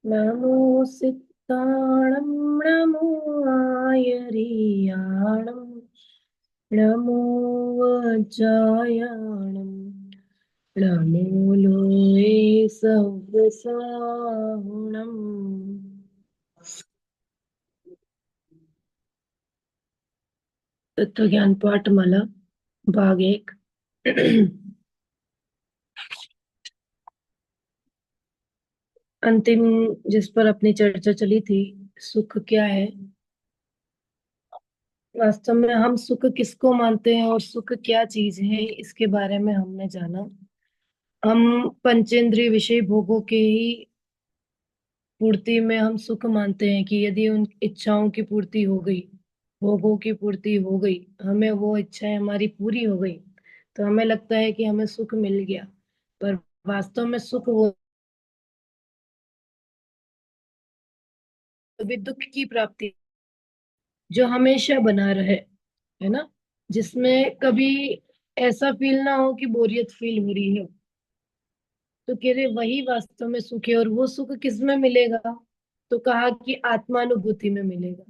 नमो सिद्धाणं नमो आयर्याणं नमो वज्रायणं नमो लोये सव्यसाहुणम्। तत्व ज्ञान पाठमाला भाग 1। अंतिम जिस पर अपनी चर्चा चली थी, सुख क्या है। वास्तव में हम सुख किसको मानते हैं और सुख क्या चीज है, इसके बारे में हमने जाना। हम पंचेंद्रिय विषय भोगों के ही पूर्ति में हम सुख मानते हैं कि यदि उन इच्छाओं की पूर्ति हो गई, भोगों की पूर्ति हो गई, हमें वो इच्छाएं हमारी पूरी हो गई, तो हमें लगता है कि हमें सुख मिल गया। पर वास्तव में सुख वो भी दुख की प्राप्ति जो हमेशा बना रहे, है ना, जिसमें कभी ऐसा फील ना हो कि बोरियत फील हो रही है। तो कह रहे वही वास्तव में सुख है। और वो सुख किस में मिलेगा, तो कहा कि आत्मानुभूति में मिलेगा।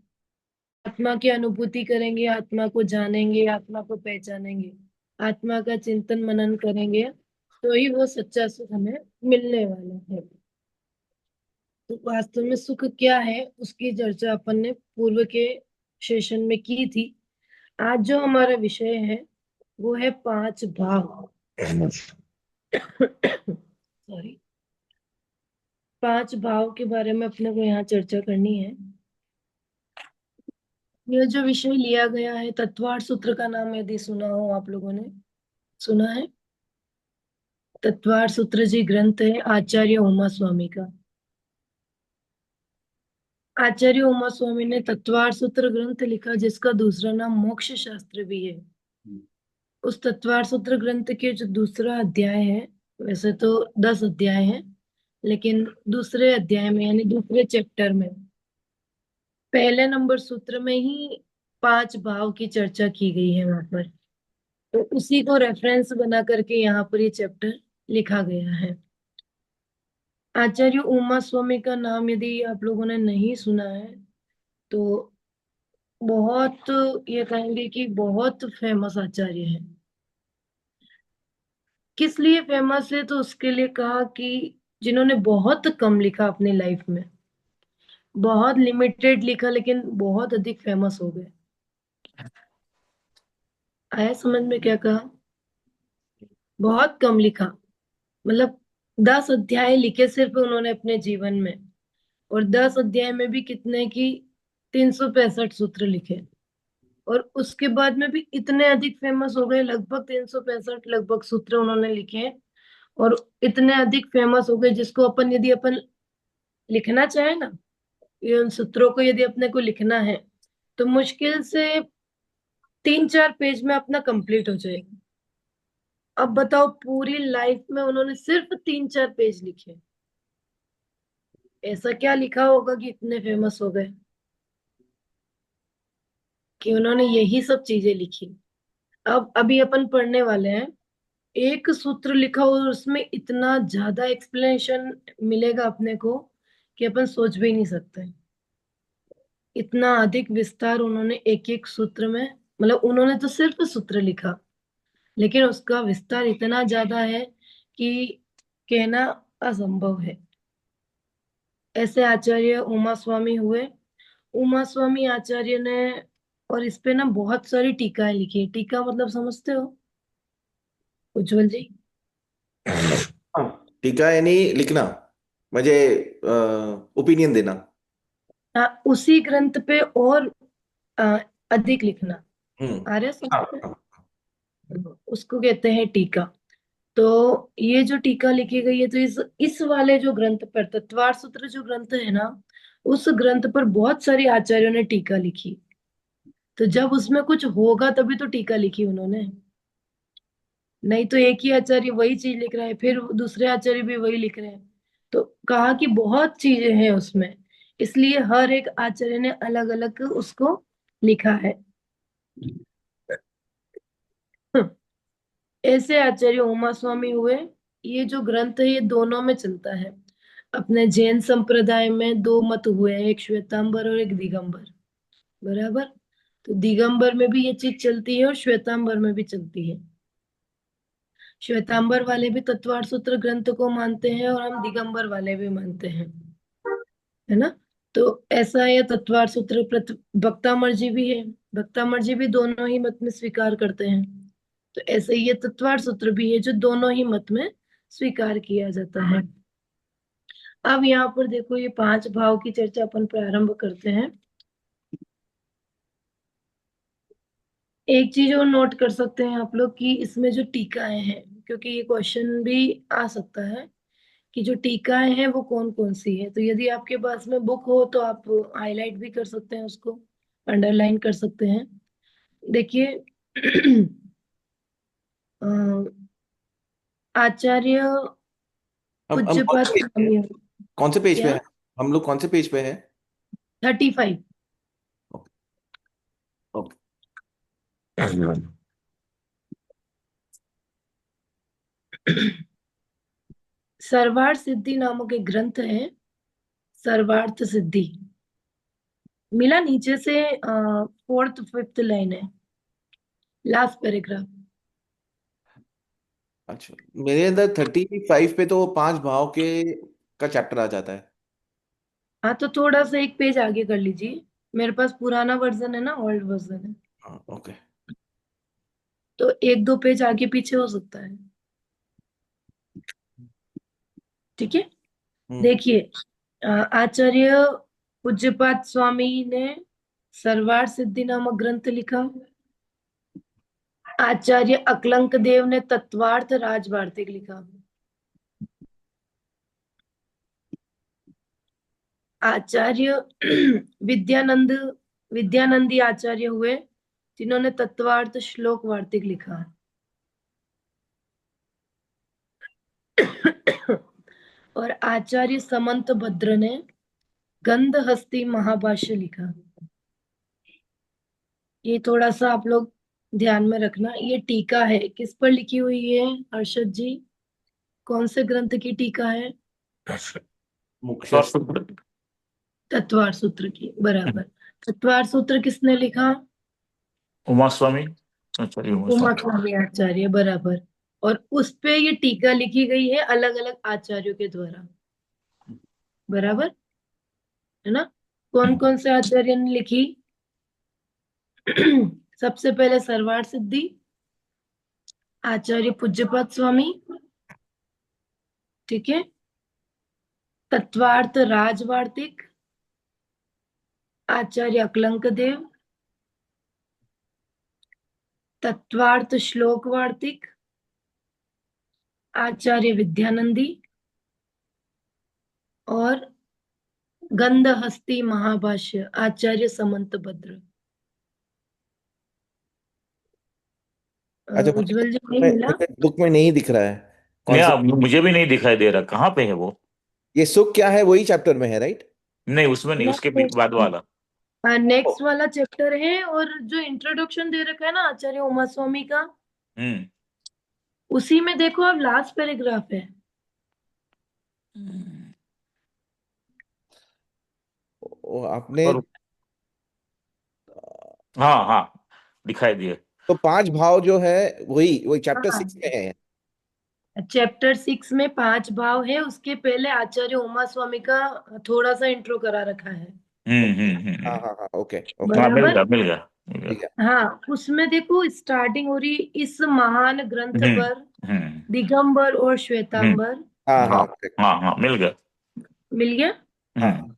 आत्मा की अनुभूति करेंगे, आत्मा को जानेंगे, आत्मा को पहचानेंगे, आत्मा का चिंतन मनन करेंगे, तो ही वो सच्चा सुख हमें मिलने वाला है। तो वास्तव में सुख क्या है उसकी चर्चा अपन ने पूर्व के सेशन में की थी। आज जो हमारा विषय है वो है 5 भाव। सॉरी, 5 भाव के बारे में अपने को यहाँ चर्चा करनी है। यह जो विषय लिया गया है, तत्वार्थ सूत्र का नाम यदि सुना हो आप लोगों ने, सुना है? तत्वार्थ सूत्र जी ग्रंथ है आचार्य उमा स्वामी का। आचार्य उमा स्वामी ने तत्वार्थ सूत्र ग्रंथ लिखा, जिसका दूसरा नाम मोक्ष शास्त्र भी है। उस तत्वार्थ सूत्र ग्रंथ के जो दूसरा अध्याय है, वैसे तो 10 अध्याय है, लेकिन दूसरे अध्याय में यानी दूसरे चैप्टर में पहले नंबर सूत्र में ही 5 भाव की चर्चा की गई है वहां पर। तो उसी को रेफरेंस बना करके यहाँ पर ये चैप्टर लिखा गया है। आचार्य उमा स्वामी का नाम यदि आप लोगों ने नहीं सुना है तो बहुत, ये कहेंगे कि बहुत फेमस आचार्य है। किस लिए फेमस है, तो उसके लिए कहा कि जिन्होंने बहुत कम लिखा अपनी लाइफ में, बहुत लिमिटेड लिखा, लेकिन बहुत अधिक फेमस हो गए। आया समझ में क्या कहा? बहुत कम लिखा, मतलब 10 अध्याय लिखे सिर्फ उन्होंने अपने जीवन में, और 10 अध्याय में भी कितने की 365 सूत्र लिखे। और उसके बाद में भी इतने अधिक फेमस हो गए, लगभग 365 लगभग सूत्र उन्होंने लिखे हैं। और इतने अधिक फेमस हो गए जिसको अपन, यदि अपन लिखना चाहे ना, ये उन सूत्रों को यदि अपने को लिखना है, तो मुश्किल से 3-4 पेज में अपना कंप्लीट हो जाएगा। अब बताओ, पूरी लाइफ में उन्होंने सिर्फ 3-4 पेज लिखे, ऐसा क्या लिखा होगा कि इतने फेमस हो गए, कि उन्होंने यही सब चीजें लिखी। अब अभी अपन पढ़ने वाले हैं, एक सूत्र लिखा और उसमें इतना ज्यादा एक्सप्लेनेशन मिलेगा अपने को कि अपन सोच भी नहीं सकते। इतना अधिक विस्तार उन्होंने एक एक सूत्र में, मतलब उन्होंने तो सिर्फ सूत्र लिखा, लेकिन उसका विस्तार इतना ज्यादा है कि कहना असंभव है। ऐसे आचार्य उमा स्वामी हुए। उमा स्वामी आचार्य ने, और इस पे ना बहुत सारी टीकाएं लिखी है। टीका मतलब समझते हो उज्जवल जी? हाँ, टीका यानी लिखना, मुझे ओपिनियन देना। हाँ, उसी ग्रंथ पे और अ, अधिक लिखना। हम्म। आर्य हाँ समझ हाँ। में उसको कहते हैं टीका। तो ये जो टीका लिखी गई है, तो इस वाले जो ग्रंथ पर, तत्वार्थ सूत्र जो ग्रंथ है ना, उस ग्रंथ पर बहुत सारी आचार्यों ने टीका लिखी। तो जब उसमें कुछ होगा तभी तो टीका लिखी उन्होंने, नहीं तो एक ही आचार्य वही चीज लिख रहा है, फिर दूसरे आचार्य भी वही लिख रहे हैं। तो कहा कि बहुत चीजें हैं उसमें, इसलिए हर एक आचार्य ने अलग अलग उसको लिखा है। ऐसे आचार्य उमा स्वामी हुए, ये जो ग्रंथ है ये दोनों में चलता है। अपने जैन संप्रदाय में दो मत हुए हैं, एक श्वेतांबर और एक दिगंबर। बराबर। तो दिगंबर में भी ये चीज चलती है और श्वेतांबर में भी चलती है। श्वेतांबर वाले भी तत्वार्थ सूत्र ग्रंथ को मानते हैं और हम दिगंबर वाले भी मानते हैं, है ना। तो ऐसा है, तत्वार्थ सूत्र भक्तामर जी भी है। भक्तामर जी भी दोनों ही मत में स्वीकार करते हैं। तो ऐसे ही ये तत्वार्थ सूत्र भी है जो दोनों ही मत में स्वीकार किया जाता है। अब यहाँ पर देखो, ये पांच भाव की चर्चा अपन प्रारंभ करते हैं। एक चीज और नोट कर सकते हैं आप लोग कि इसमें जो टीकाएं हैं, क्योंकि ये क्वेश्चन भी आ सकता है कि जो टीकाएं हैं वो कौन कौन सी है। तो यदि आपके पास में बुक हो तो आप हाईलाइट भी कर सकते हैं उसको, अंडरलाइन कर सकते हैं। देखिए अ, आचार्य हम कौन पूज्यपाद से पेज पे हैं? स्वामी। कौन से पेज पे क्या? है? हम लोग कौन से पेज पे हैं? 35। ओके। ओके। सर्वार्थ सिद्धि नामक एक ग्रंथ है। सर्वार्थ सिद्धि मिला नीचे से, फोर्थ फिफ्थ लाइन है, लास्ट पैराग्राफ। अच्छा, मेरे अंदर 35 पे तो पांच भाव के का चैप्टर आ जाता है। हाँ, तो थोड़ा सा एक पेज आगे कर लीजिए। मेरे पास पुराना वर्जन है ना, ओल्ड वर्जन है। हाँ, ओके। तो एक दो पेज आगे पीछे हो सकता है। ठीक है। हम्म। देखिए, आचार्य पूज्यपाद स्वामी ने सर्वार्थ सिद्धि नामक ग्रंथ लिखा। आचार्य अकलंक देव ने तत्वार्थ राजवार्तिक लिखा। आचार्य विद्यानंद विद्यानंदी आचार्य हुए, जिन्होंने तत्वार्थ श्लोक वार्तिक लिखा। और आचार्य समंत भद्र ने गंधहस्ती महाभाष्य लिखा। ये थोड़ा सा आप लोग ध्यान में रखना। ये टीका है, किस पर लिखी हुई है हर्षद जी? कौन से ग्रंथ की टीका है? मुख्य। तत्वार्थ सूत्र की, बराबर। तत्वार्थ सूत्र किसने लिखा? उमा स्वामी, आचार्य उमा उमा स्वामी। स्वामी आचार्य, बराबर। और उस पे ये टीका लिखी गई है अलग अलग आचार्यों के द्वारा, बराबर, है ना। कौन हम्म, कौन से आचार्य ने लिखी? सबसे पहले सर्वार्थ सिद्धि, आचार्य पूज्यपाद स्वामी। ठीक है। तत्वार्थ राजवार्तिक, आचार्य अकलंक देव। तत्वार्थ श्लोक वार्तिक, आचार्य विद्यानंदी। और गंधहस्ती महाभाष्य, आचार्य समंत भद्र। अच्छा, उज्जवल जी नहीं मिला? मुझे बुक में नहीं दिख रहा है। कौन नहीं, से? मुझे भी नहीं दिखाई दे रहा, कहाँ पे है वो? ये सुख क्या है वही चैप्टर में है, राइट? नहीं, उसमें नहीं, उसके बाद वाला। नेक्स्ट वाला चैप्टर है, और जो इंट्रोडक्शन दे रखा है ना आचार्य उमा स्वामी का, हम्म। उसी में देखो अब लास्ट पैराग्राफ है। आपने और हाँ हाँ, दिखाई दिए। तो पांच भाव जो है वही वही चैप्टर हाँ, 6 में है। चैप्टर 6 में पांच भाव है, उसके पहले आचार्य उमा स्वामी का थोड़ा सा इंट्रो करा रखा है। हाँ हाँ हाँ, ओके ओके। हाँ, मिल बराबर। गया मिल गया मिल ठीक गया। है। हाँ, उसमें देखो स्टार्टिंग हो रही इस महान ग्रंथ हम्म पर हम्म दिगंबर और हम्म। श्वेतांबर। हाँ हाँ हाँ, correct। हाँ हाँ, मिल गया। मिल गया। हम्म। हाँ,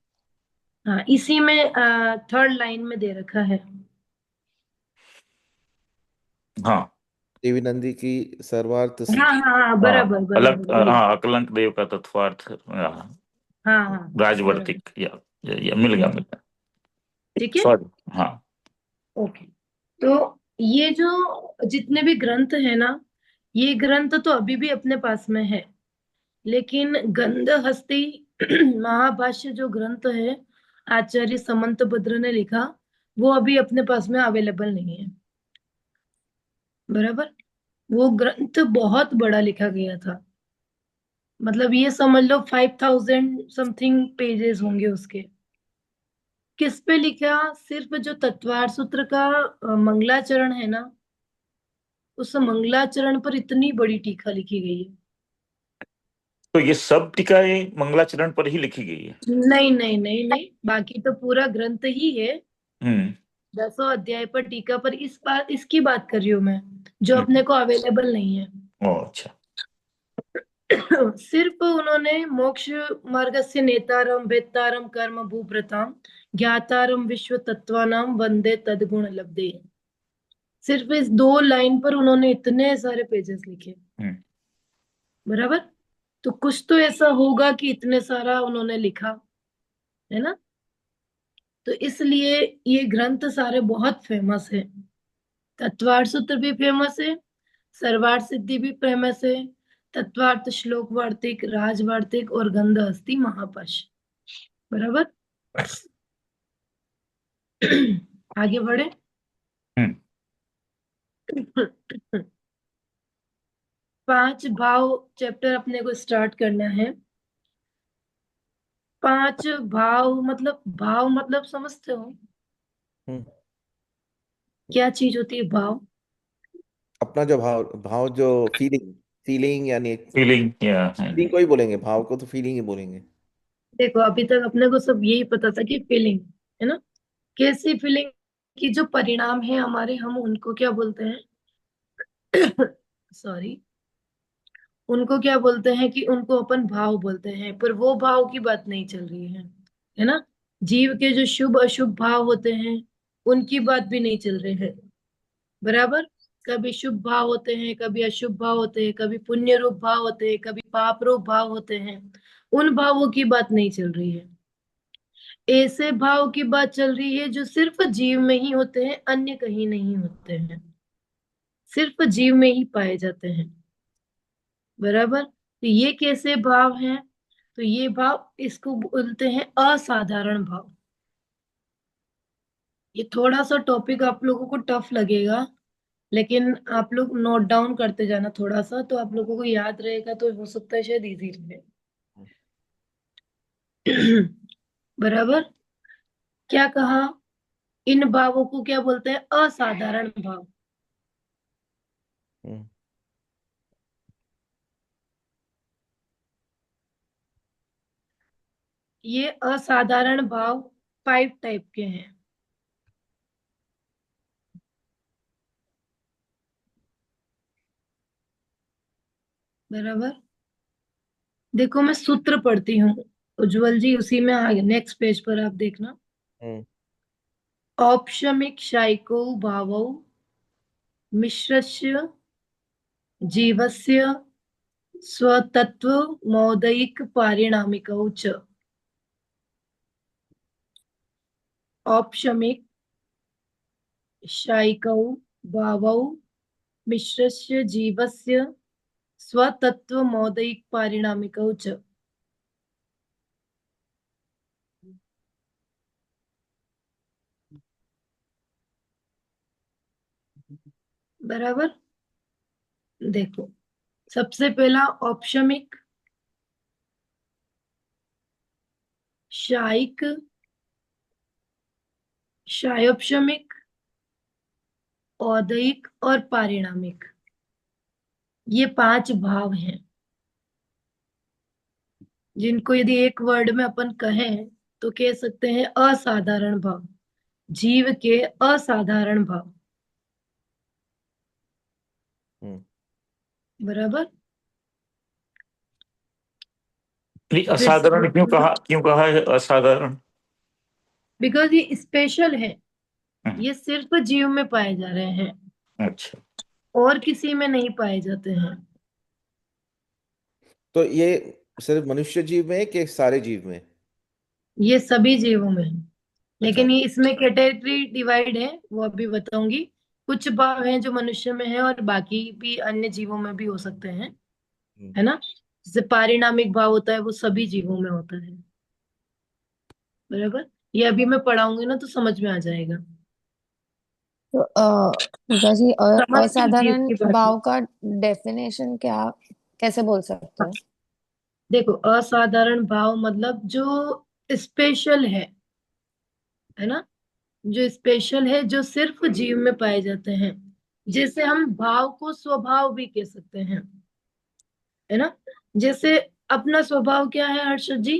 हाँ, इसी में थर्ड लाइन में दे रखा है। हाँ देवी नंदी की सर्वार्थ हाँ सिद्धि। हाँ हाँ, हाँ, बराबर अलग, बराबर ये। हाँ, अकलंक देव का तत्वार्थ, हाँ हाँ, बराबर। राजवर्तिक, या मिल गया मिल गया। ठीक है। सॉरी। हाँ। ओके। तो ये जो जितने भी ग्रंथ है ना, ये ग्रंथ तो अभी भी अपने पास में है, लेकिन गंधहस्ती महाभाष्य जो ग्रंथ है आचार्य समंत भद्र ने लिखा, वो अभी अपने पास में अवेलेबल नहीं है। बराबर। वो ग्रंथ बहुत बड़ा लिखा गया था। मतलब ये समझ लो 5000 समथिंग पेजेस होंगे उसके। किस पे लिखा? सिर्फ जो तत्वार्थ सूत्र का मंगलाचरण है ना, उस मंगलाचरण पर इतनी बड़ी टीका लिखी गई है। तो ये सब टीकाएं मंगलाचरण पर ही लिखी गई है? नहीं नहीं नहीं नहीं, बाकी तो पूरा ग्रंथ ही है। हम्म। 10 अध्याय पर टीका पर इस बात, इसकी बात कर रही हूँ मैं, जो अपने हम्म। को अवेलेबल नहीं है। ओ अच्छा। सिर्फ उन्होंने मोक्ष मार्गस्य नेतारम वेत्तारम कर्म भूभृताम ज्ञातारम विश्व तत्वानाम वंदे तद्गुण लब्धे, सिर्फ इस 2 लाइन पर उन्होंने इतने सारे पेजेस लिखे। हम्म। बराबर। तो कुछ तो ऐसा होगा कि इतने सारा उन्होंने लिखा, है ना। तो इसलिए ये ग्रंथ सारे बहुत फेमस है। तत्वार्थ सूत्र भी फेमस है, सर्वार्थ सिद्धि भी फेमस है, तत्वार्थ श्लोक वार्तिक राज वार्तिक और गंध हस्ती महापश। बराबर। आगे बढ़े। हम्म। 5 भाव चैप्टर अपने को स्टार्ट करना है। 5 भाव मतलब, भाव मतलब समझते हो हम्म। क्या चीज होती है भाव? अपना जो भाव भाव जो फीलिंग, फीलिंग यानी फीलिंग या फीलिंग को ही बोलेंगे, भाव को तो फीलिंग ही बोलेंगे। देखो अभी तक अपने को सब यही पता था कि फीलिंग, है ना। कैसी फीलिंग की जो परिणाम है हमारे, हम उनको क्या बोलते हैं? सॉरी, उनको क्या बोलते हैं कि उनको अपन भाव बोलते हैं, पर वो भाव की बात नहीं चल रही है ना। जीव के जो शुभ अशुभ भाव होते हैं, उनकी बात भी नहीं चल रही है। बराबर। कभी शुभ भाव होते हैं, कभी अशुभ भाव होते हैं, कभी पुण्य रूप भाव होते हैं, कभी पाप रूप भाव होते हैं। उन भावों की बात नहीं चल रही है। ऐसे भाव की बात चल रही है जो सिर्फ जीव में ही होते हैं, अन्य कहीं नहीं होते हैं, सिर्फ जीव में ही पाए जाते हैं। बराबर। तो ये कैसे भाव हैं? तो ये भाव, इसको बोलते हैं असाधारण भाव। ये थोड़ा सा टॉपिक आप लोगों को टफ लगेगा, लेकिन आप लोग नोट डाउन करते जाना थोड़ा सा, तो आप लोगों को याद रहेगा, तो हो सकता है शायद इजी रहे। बराबर। क्या कहा? इन भावों को क्या बोलते हैं? असाधारण भाव। हम्म। ये असाधारण भाव 5 टाइप के हैं। बराबर। देखो मैं सूत्र पढ़ती हूँ, उज्जवल जी उसी में आगे नेक्स्ट पेज पर आप देखना। हम्म। औपशमिक शाइको भावौ मिश्रस्य जीवस्य स्वतत्व मौदयिक पारिणामिकौ च। औपशमिक शाइकौ भावौ मिश्रस्य जीवस्य स्वतत्व मौदयिक पारिणामिकौ च। बराबर। देखो, सबसे पहला औपशमिक शाइक, शायोपशमिक, औदयिक और पारिणामिक, ये 5 भाव हैं, जिनको यदि एक वर्ड में अपन कहें तो कह सकते हैं असाधारण भाव, जीव के असाधारण भाव। हम्म। बराबर। ये फिर से असाधारण क्यों कहा है असाधारण? बिकॉज ये स्पेशल है, हम्म। ये सिर्फ जीव में पाए जा रहे हैं, अच्छा। और किसी में नहीं पाए जाते हैं। तो ये सिर्फ मनुष्य जीव में है कि सारे जीव में? ये सभी जीवों में है, अच्छा। लेकिन ये इसमें कैटेगरी डिवाइड है, वो अभी बताऊंगी। कुछ भाव हैं जो मनुष्य में है, और बाकी भी अन्य जीवों में भी हो सकते हैं, हम्म। है ना। जैसे पारिणामिक भाव होता है, वो सभी जीवों में होता है। बराबर। ये अभी मैं पढ़ाऊंगी ना, तो समझ में आ जाएगा। तो पूजा जी, समझ लीजिए असाधारण इसकी बात। भाव का डेफिनेशन क्या, कैसे बोल सकते हैं? देखो, असाधारण भाव मतलब जो स्पेशल है ना, जो स्पेशल है, जो सिर्फ जीव में पाए जाते हैं। जैसे हम भाव को स्वभाव भी कह सकते हैं, है ना। जैसे अपना स्वभाव क्या है हर्षद जी,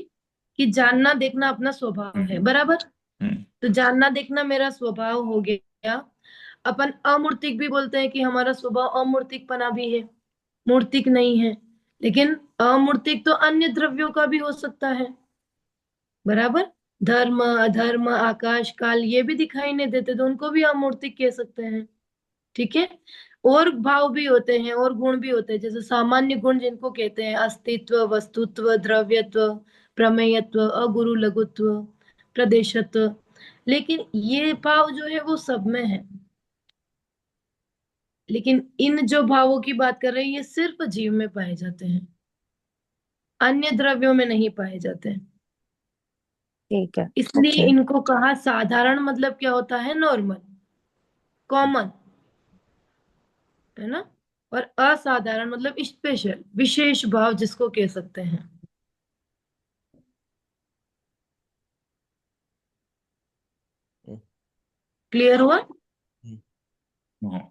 कि जानना देखना अपना स्वभाव है, हम्म बराबर। हम्म तो जानना देखना मेरा स्वभाव हो गया। अपन अमूर्तिक भी बोलते हैं कि हमारा स्वभाव अमूर्तिकपना भी है, मूर्तिक नहीं है। लेकिन अमूर्तिक तो अन्य द्रव्यों का भी हो सकता है, बराबर। धर्म, अधर्म, आकाश, काल ये भी दिखाई नहीं देते, तो उनको भी अमूर्तिक कह सकते हैं। ठीक है। और भाव भी होते हैं और गुण भी होते हैं, जैसे सामान्य गुण जिनको कहते हैं अस्तित्व, वस्तुत्व, द्रव्यत्व, प्रमेयत्व, अगुरु लघुत्व, प्रदेशत्व। लेकिन ये भाव जो है वो सब में है। लेकिन इन जो भावों की बात कर रहे हैं ये सिर्फ जीव में पाए जाते हैं, अन्य द्रव्यों में नहीं पाए जाते हैं। ठीक है। इसलिए ओके। इनको कहा साधारण, मतलब क्या होता है, नॉर्मल, कॉमन, है ना। और असाधारण मतलब स्पेशल, विशेष भाव जिसको कह सकते हैं। क्लियर हुआ। हम्म, हम्म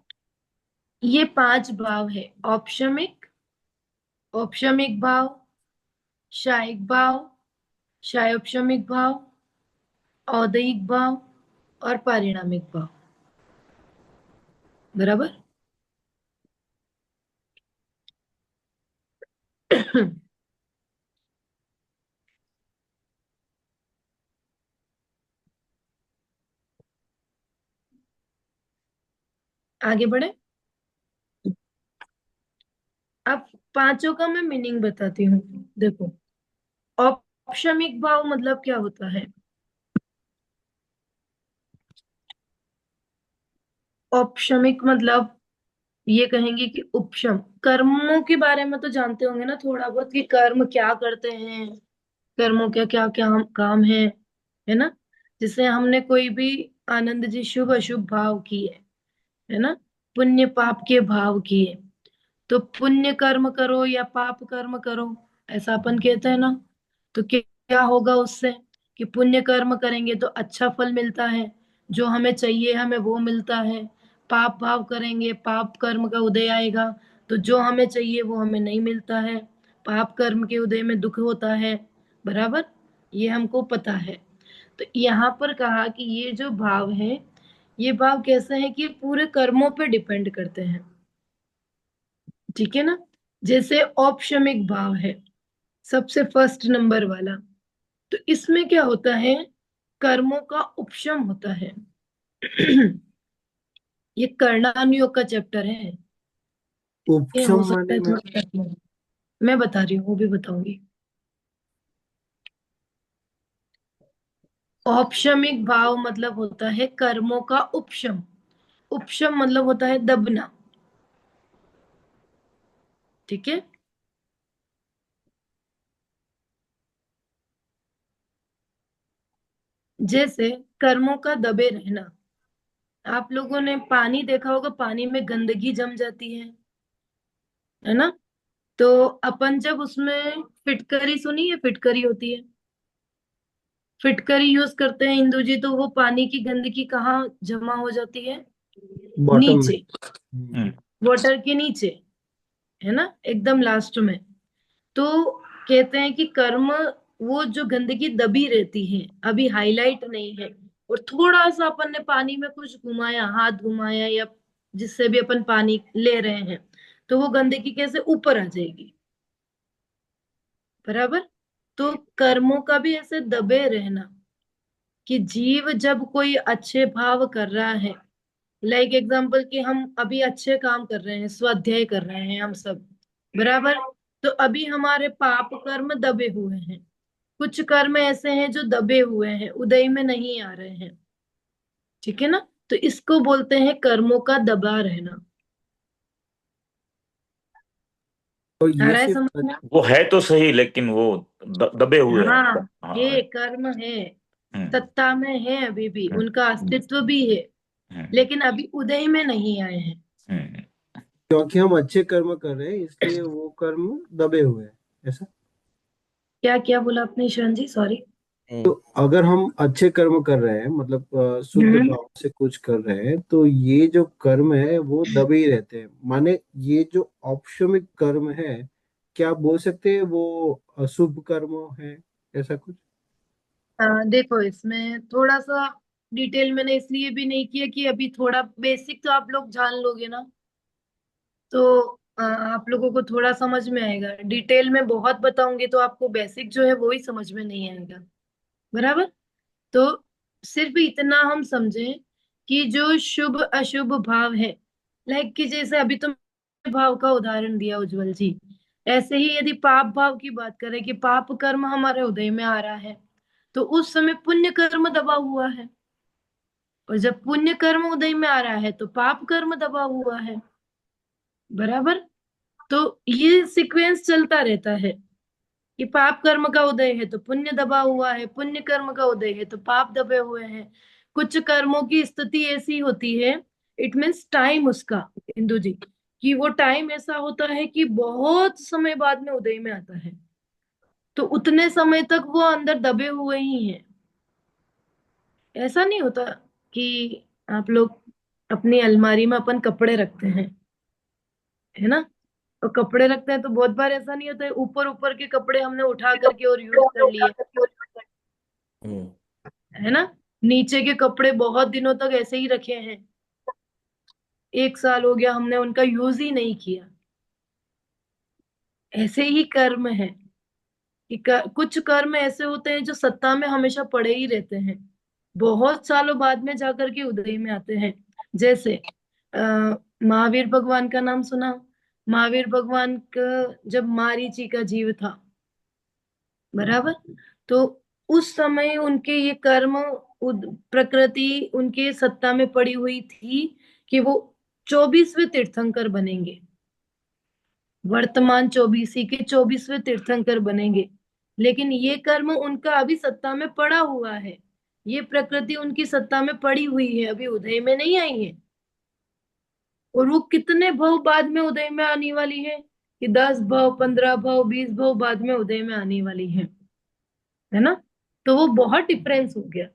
ये 5 भाव है: औपशमिक, औपशमिक भाव, शायिक भाव, शायोपशमिक भाव, औदयिक भाव और पारिणामिक भाव, बराबर। आगे बढ़े। अब पांचों का मैं मीनिंग बताती हूँ। देखो, औपशमिक भाव मतलब क्या होता है। औपशमिक मतलब ये कहेंगे कि उपशम, कर्मों के बारे में तो जानते होंगे ना थोड़ा बहुत, कि कर्म क्या करते हैं, कर्मों का क्या क्या काम है ना। जैसे हमने कोई भी, आनंद जी, शुभ अशुभ भाव किए, है ना, पुण्य पाप के भाव किए। तो पुण्य कर्म करो या पाप कर्म करो, ऐसा अपन कहते हैं ना। तो क्या होगा उससे, कि पुण्य कर्म करेंगे तो अच्छा फल मिलता है, जो हमें चाहिए हमें वो मिलता है। पाप भाव करेंगे, पाप कर्म का उदय आएगा, तो जो हमें चाहिए वो हमें नहीं मिलता है। पाप कर्म के उदय में दुख होता है, बराबर। ये हमको पता है। तो यहाँ पर कहा कि ये जो भाव है, ये भाव कैसे हैं कि ये पूरे कर्मों पे डिपेंड करते हैं। ठीक है ना। जैसे औपशमिक भाव है, सबसे फर्स्ट नंबर वाला, तो इसमें क्या होता है, कर्मों का उपशम होता है। ये कर्णानुयोग का चैप्टर है, ये हो उपशम सकता माने है में थोड़ा टफ हो। मैं बता रही हूँ, वो भी बताऊंगी। औपशमिक भाव मतलब होता है कर्मों का उपशम। उपशम मतलब होता है दबना। ठीक है। जैसे कर्मों का दबे रहना, आप लोगों ने पानी देखा होगा, पानी में गंदगी जम जाती है ना। तो अपन जब उसमें फिटकरी, सुनी है, फिटकरी होती है, फिटकरी यूज करते हैं इंदु जी, तो वो पानी की गंदगी कहाँ जमा हो जाती है, बॉटम में। नीचे, हम्म वाटर के नीचे, है ना, एकदम लास्ट में। तो कहते हैं कि कर्म, वो जो गंदगी दबी रहती है, अभी हाईलाइट नहीं है, और थोड़ा सा अपन ने पानी में कुछ घुमाया, हाथ घुमाया, या जिससे भी अपन पानी ले रहे हैं, तो वो गंदगी कैसे ऊपर आ जाएगी, बराबर। तो कर्मों का भी ऐसे दबे रहना, कि जीव जब कोई अच्छे भाव कर रहा है, लाइक एग्जाम्पल कि हम अभी अच्छे काम कर रहे हैं, स्वाध्याय कर रहे हैं हम सब, बराबर। तो अभी हमारे पाप कर्म दबे हुए हैं, कुछ कर्म ऐसे हैं जो दबे हुए हैं, उदय में नहीं आ रहे हैं। ठीक है ना। तो इसको बोलते हैं कर्मों का दबा रहना। तो आ ये रहा है सिर्फ समझ में। वो है तो सही, लेकिन वो दबे हुए हैं। हाँ, हाँ। ये कर्म है, हम्म सत्ता में है, अभी भी हम्म उनका अस्तित्व भी है, हम्म लेकिन अभी उदय में नहीं आए हैं। क्योंकि हम अच्छे कर्म कर रहे हैं इसलिए वो कर्म दबे हुए हैं, ऐसा। क्या क्या बोला आपने ईशान जी, सॉरी। हम्म। अगर हम अच्छे कर्म कर रहे हैं, मतलब शुद्ध हम्म। भाव से कुछ कर रहे हैं, तो ये जो कर्म है वो दबे ही रहते हैं। माने ये जो औपशमिक कर्म है, क्या आप बोल सकते हैं वो अशुभ कर्म है, ऐसा कुछ? देखो, इसमें थोड़ा सा डिटेल मैंने इसलिए भी नहीं किया कि अभी थोड़ा बेसिक तो आप लोग जान लोगे ना, तो आप लोगों को थोड़ा समझ में आएगा। डिटेल में बहुत बताऊंगी तो आपको बेसिक जो है वो ही समझ में नहीं आएगा। बराबर। तो सिर्फ इतना हम समझें कि जो शुभ अशुभ भाव है, लाइक कि जैसे अभी तो भाव का उदाहरण दिया उज्जवल जी, ऐसे ही यदि पाप भाव की बात करें कि पाप कर्म हमारे उदय में आ रहा है, तो उस समय पुण्य कर्म दबा हुआ है। और जब पुण्य कर्म उदय में आ रहा है तो पाप कर्म दबा हुआ है। बराबर। तो ये सीक्वेंस चलता रहता है कि पाप कर्म का उदय है तो पुण्य दबा हुआ है, पुण्य कर्म का उदय है तो पाप दबे हुए हैं। कुछ कर्मों की स्थिति ऐसी होती है, इट मीन्स टाइम उसका, इंदु जी, कि वो टाइम ऐसा होता है कि बहुत समय बाद में उदय में आता है, तो उतने समय तक वो अंदर दबे हुए ही हैं। ऐसा नहीं होता कि आप लोग अपनी अलमारी में अपन कपड़े रखते हैं, है ना, तो कपड़े रखते हैं तो बहुत बार ऐसा नहीं होता है ऊपर ऊपर के कपड़े हमने उठा करके और यूज कर लिए, हम्म। है ना, नीचे के कपड़े बहुत दिनों तक ऐसे ही रखे हैं, 1 साल हो गया हमने उनका यूज ही नहीं किया। ऐसे ही कर्म है कि कुछ कर्म ऐसे होते हैं जो सत्ता में हमेशा पड़े ही रहते हैं, बहुत सालों बाद में जाकर के उदय में आते हैं। जैसे महावीर भगवान का नाम सुना। महावीर भगवान का जब मारीची का जीव था, बराबर, तो उस समय उनके ये कर्म प्रकृति उनके सत्ता में पड़ी हुई थी कि वो 24वें तीर्थंकर बनेंगे, वर्तमान 24 के 24वें तीर्थंकर बनेंगे। लेकिन ये कर्म उनका अभी सत्ता में पड़ा हुआ है, ये प्रकृति उनकी सत्ता में पड़ी हुई है, अभी उदय में नहीं आई है। और वो कितने भव बाद में उदय में आने वाली है, कि 10 भव, 15 भव, 20 भव बाद में उदय में आने वाली है ना। तो वो बहुत डिफरेंस हो गया।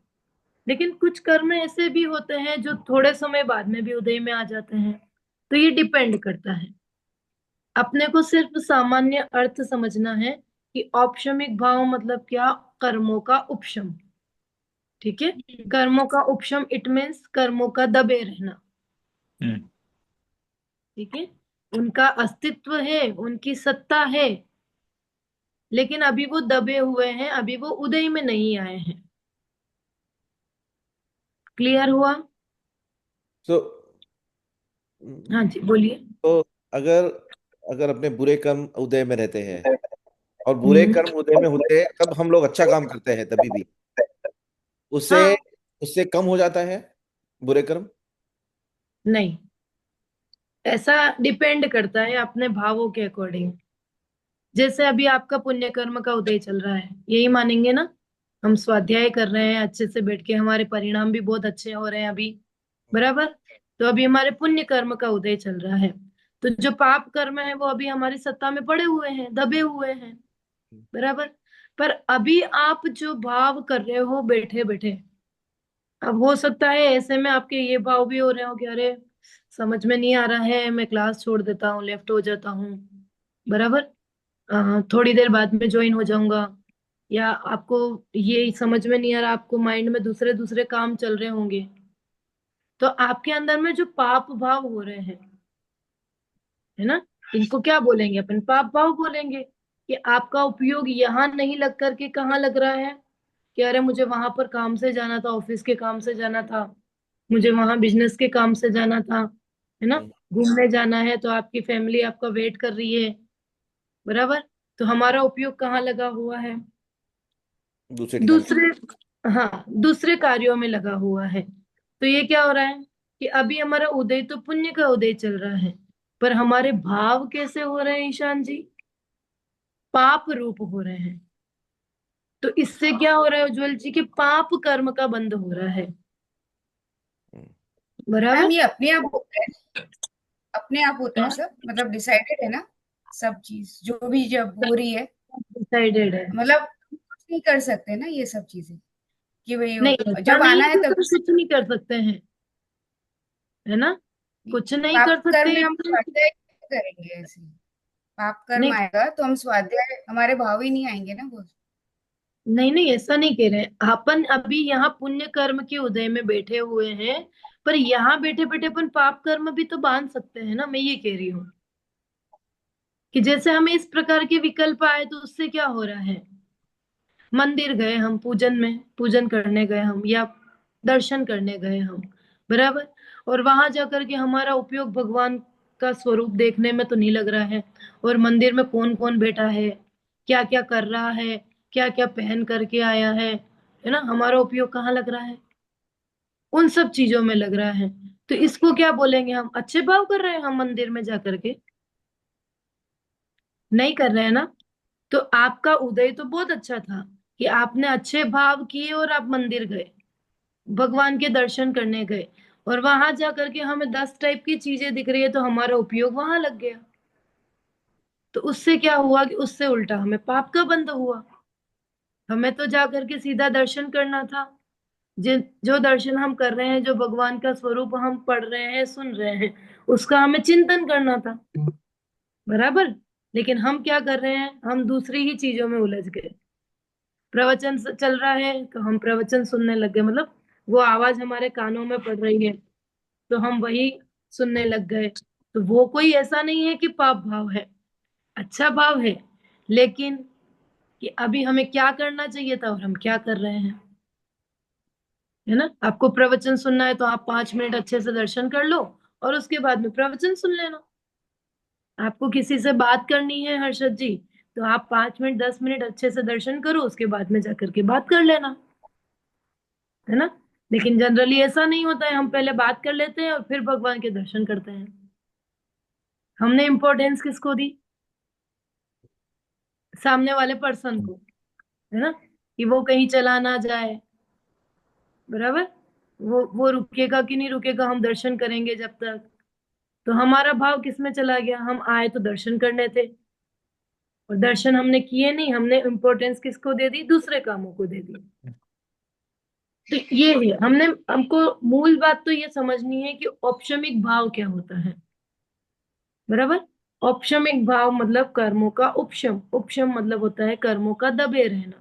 लेकिन कुछ कर्म ऐसे भी होते हैं जो थोड़े समय बाद में भी उदय में आ जाते हैं, तो ये डिपेंड करता है। अपने को सिर्फ सामान्य अर्थ समझना है कि औपशमिक भाव मतलब क्या, कर्मों का उपशम। ठीक है, कर्मों का उपशम इट मीन्स कर्मों का दबे रहना। हम्म। ठीक है, उनका अस्तित्व है, उनकी सत्ता है, लेकिन अभी वो दबे हुए हैं, अभी वो उदय में नहीं आए हैं। क्लियर हुआ? तो हाँ जी, बोलिए। तो अगर अगर अपने बुरे कर्म उदय में रहते हैं और बुरे हम्म। कर्म उदय में होते हैं, तब हम लोग अच्छा काम करते हैं तभी भी उससे हाँ। उससे कम हो जाता है बुरे कर्म। नहीं, ऐसा डिपेंड करता है अपने भावों के अकॉर्डिंग। जैसे अभी आपका पुण्य कर्म का उदय चल रहा है, यही मानेंगे ना, हम स्वाध्याय कर रहे हैं अच्छे से बैठ के, हमारे परिणाम भी बहुत अच्छे हो रहे हैं अभी। बराबर। तो अभी हमारे पुण्य कर्म का उदय चल रहा है, तो जो पाप कर्म है वो अभी हमारी सत्ता में पड़े हुए हैं, दबे हुए हैं। बराबर। पर अभी आप जो भाव कर रहे हो बैठे बैठे, अब हो सकता है ऐसे में आपके ये भाव भी हो रहे हो कि अरे समझ में नहीं आ रहा है, मैं क्लास छोड़ देता हूँ, लेफ्ट हो जाता हूँ। बराबर। थोड़ी देर बाद में ज्वाइन हो जाऊंगा, या आपको ये समझ में नहीं आ रहा, आपको माइंड में दूसरे दूसरे काम चल रहे होंगे, तो आपके अंदर में जो पाप भाव हो रहे हैं, है ना, इनको क्या बोलेंगे अपन, पाप भाव बोलेंगे। कि आपका उपयोग यहाँ नहीं लग करके कहाँ लग रहा है, कि अरे मुझे वहां पर काम से जाना था, ऑफिस के काम से जाना था, मुझे वहां बिजनेस के काम से जाना था, है ना, हम्म। घूमने जाना है, तो आपकी फैमिली आपका वेट कर रही है। बराबर। तो हमारा उपयोग कहाँ लगा हुआ है, दूसरे ठिकाने। दूसरे, हाँ, दूसरे कार्यों में लगा हुआ है। तो ये क्या हो रहा है कि अभी हमारा उदय तो पुण्य का उदय चल रहा है, पर हमारे भाव कैसे हो रहे हैं ईशान जी, पाप रूप हो रहे हैं। तो इससे क्या हो रहा है उज्जवल जी, कि पाप कर्म का बंध हो रहा है। हम्म। बराबर। मैम ये अपने आप होता है, अपने आप होता है सब, मतलब डिसाइडेड है ना सब चीज जो भी जब हो रही है। डिसाइडेड है। मतलब कुछ नहीं कर सकते ना ये सब चीजें, कि भाई नहीं, ऐसा जब नहीं आना है है कि तभी। कुछ नहीं कर सकते हैं, है ना, कुछ नहीं पाप कर सकते कर्म में हम एकदम। स्वाध्याय कैसे करेंगे ऐसे? पाप कर्म नहीं आएगा तो हम स्वाध्याय, हमारे भाव ही नहीं आएंगे ना वो। नहीं नहीं, ऐसा नहीं कह रहे, अपन अभी यहाँ पुण्य कर्म के उदय में बैठे हुए हैं, पर यहाँ बैठे बैठे अपन पाप कर्म भी तो बांध सकते हैं ना, मैं ये कह रही हूँ कि जैसे हमें इस प्रकार के विकल्प आए तो उससे क्या हो रहा है। मंदिर गए हम, पूजन में पूजन करने गए हम, या दर्शन करने गए हम, बराबर, और वहां जाकर के हमारा उपयोग भगवान का स्वरूप देखने में तो नहीं लग रहा है, और मंदिर में कौन कौन बैठा है, क्या क्या कर रहा है, क्या क्या पहन करके आया है ना, हमारा उपयोग कहाँ लग रहा है, उन सब चीजों में लग रहा है। तो इसको क्या बोलेंगे, हम अच्छे भाव कर रहे हैं हम मंदिर में जाकर के? नहीं कर रहे हैं ना। तो आपका उदय तो बहुत अच्छा था कि आपने अच्छे भाव किए और आप मंदिर गए, भगवान के दर्शन करने गए, और वहां जाकर के हमें 10 टाइप की चीजें दिख रही है तो हमारा उपयोग वहां लग गया। तो उससे क्या हुआ कि उससे उल्टा हमें पाप का बंध हुआ। हमें तो जाकर के सीधा दर्शन करना था, जो दर्शन हम कर रहे हैं, जो भगवान का स्वरूप हम पढ़ रहे हैं, सुन रहे हैं, उसका हमें चिंतन करना था, बराबर। लेकिन हम क्या कर रहे हैं, हम दूसरी ही चीजों में उलझ गए। प्रवचन चल रहा है तो हम प्रवचन सुनने लग गए, मतलब वो आवाज हमारे कानों में पड़ रही है तो हम वही सुनने लग गए। तो वो कोई ऐसा नहीं है कि पाप भाव है, अच्छा भाव है, लेकिन कि अभी हमें क्या करना चाहिए था और हम क्या कर रहे हैं, है ना। आपको प्रवचन सुनना है तो आप 5 मिनट अच्छे से दर्शन कर लो और उसके बाद में प्रवचन सुन लेना। आपको किसी से बात करनी है हर्षद जी, तो आप 5 मिनट 10 मिनट अच्छे से दर्शन करो, उसके बाद में जाकर के बात कर लेना, है ना। लेकिन जनरली ऐसा नहीं होता है, हम पहले बात कर लेते हैं और फिर भगवान के दर्शन करते हैं। हमने इम्पोर्टेंस किसको दी, सामने वाले पर्सन को, है ना, कि वो कहीं चला ना जाए, बराबर, वो रुकेगा कि नहीं रुकेगा, हम दर्शन करेंगे जब तक। तो हमारा भाव किस में चला गया, हम आए तो दर्शन करने थे, और दर्शन हमने किए नहीं, हमने इम्पोर्टेंस किसको दे दी, दूसरे कामों को दे दी। तो ये है, हमको मूल बात तो ये समझनी है कि औपशमिक भाव क्या होता है, बराबर। औपशमिक भाव मतलब कर्मों का उपशम, उपशम मतलब होता है कर्मों का दबे रहना।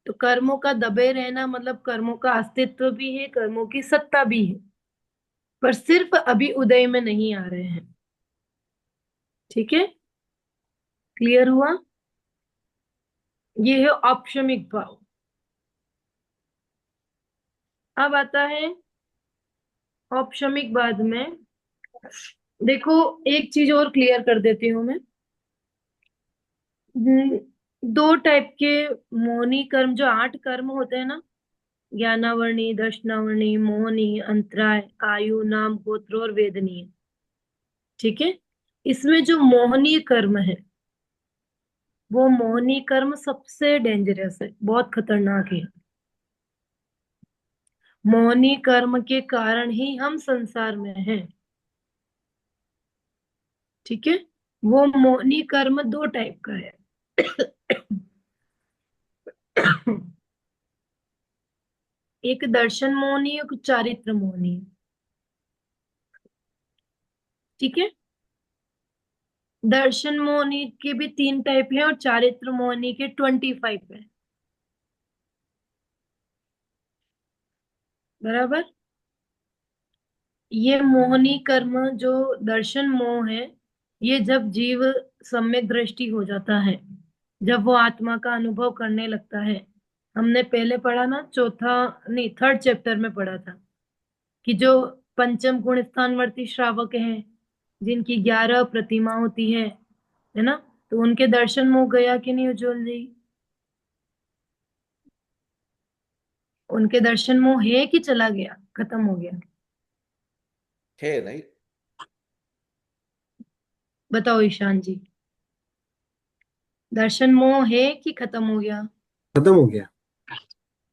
तो कर्मों का दबे रहना मतलब कर्मों का अस्तित्व भी है, कर्मों की सत्ता भी है, पर सिर्फ अभी उदय में नहीं आ रहे हैं। ठीक है, क्लियर हुआ। ये है औपशमिक भाव। अब आता है औपशमिक बाद में, देखो एक चीज और क्लियर कर देती हूं मैं। हम्म, 2 टाइप के मोहनी कर्म, जो 8 कर्म होते हैं ना, ज्ञानावर्णी, दर्शनावर्णी, मोहनी, अंतराय, आयु, नाम, गोत्र और वेदनीय, ठीक है। इसमें जो मोहनी कर्म है, वो मोहनी कर्म सबसे डेंजरस है, बहुत खतरनाक है। मोहनी कर्म के कारण ही हम संसार में हैं, ठीक है। वो मोहनी कर्म 2 टाइप का है। एक दर्शन मोहनी, एक चारित्र मोहनी, ठीक है। दर्शन मोहनी के भी 3 टाइप है और चारित्र मोहनी के 25 है, बराबर। ये मोहनी कर्म जो दर्शन मोह है, ये जब जीव सम्यक दृष्टि हो जाता है, जब वो आत्मा का अनुभव करने लगता है, हमने पहले पढ़ा ना, चौथा नहीं 3rd चैप्टर में पढ़ा था कि जो पंचम गुण स्थानवर्ती श्रावक हैं, जिनकी 11 प्रतिमा होती है ना, तो उनके दर्शन मोह गया कि नहीं उज्जवल जी? उनके दर्शन मोह है कि चला गया, खत्म हो गया? है राइट। बताओ ईशान जी, दर्शन मोह है कि खत्म हो गया? खत्म हो गया।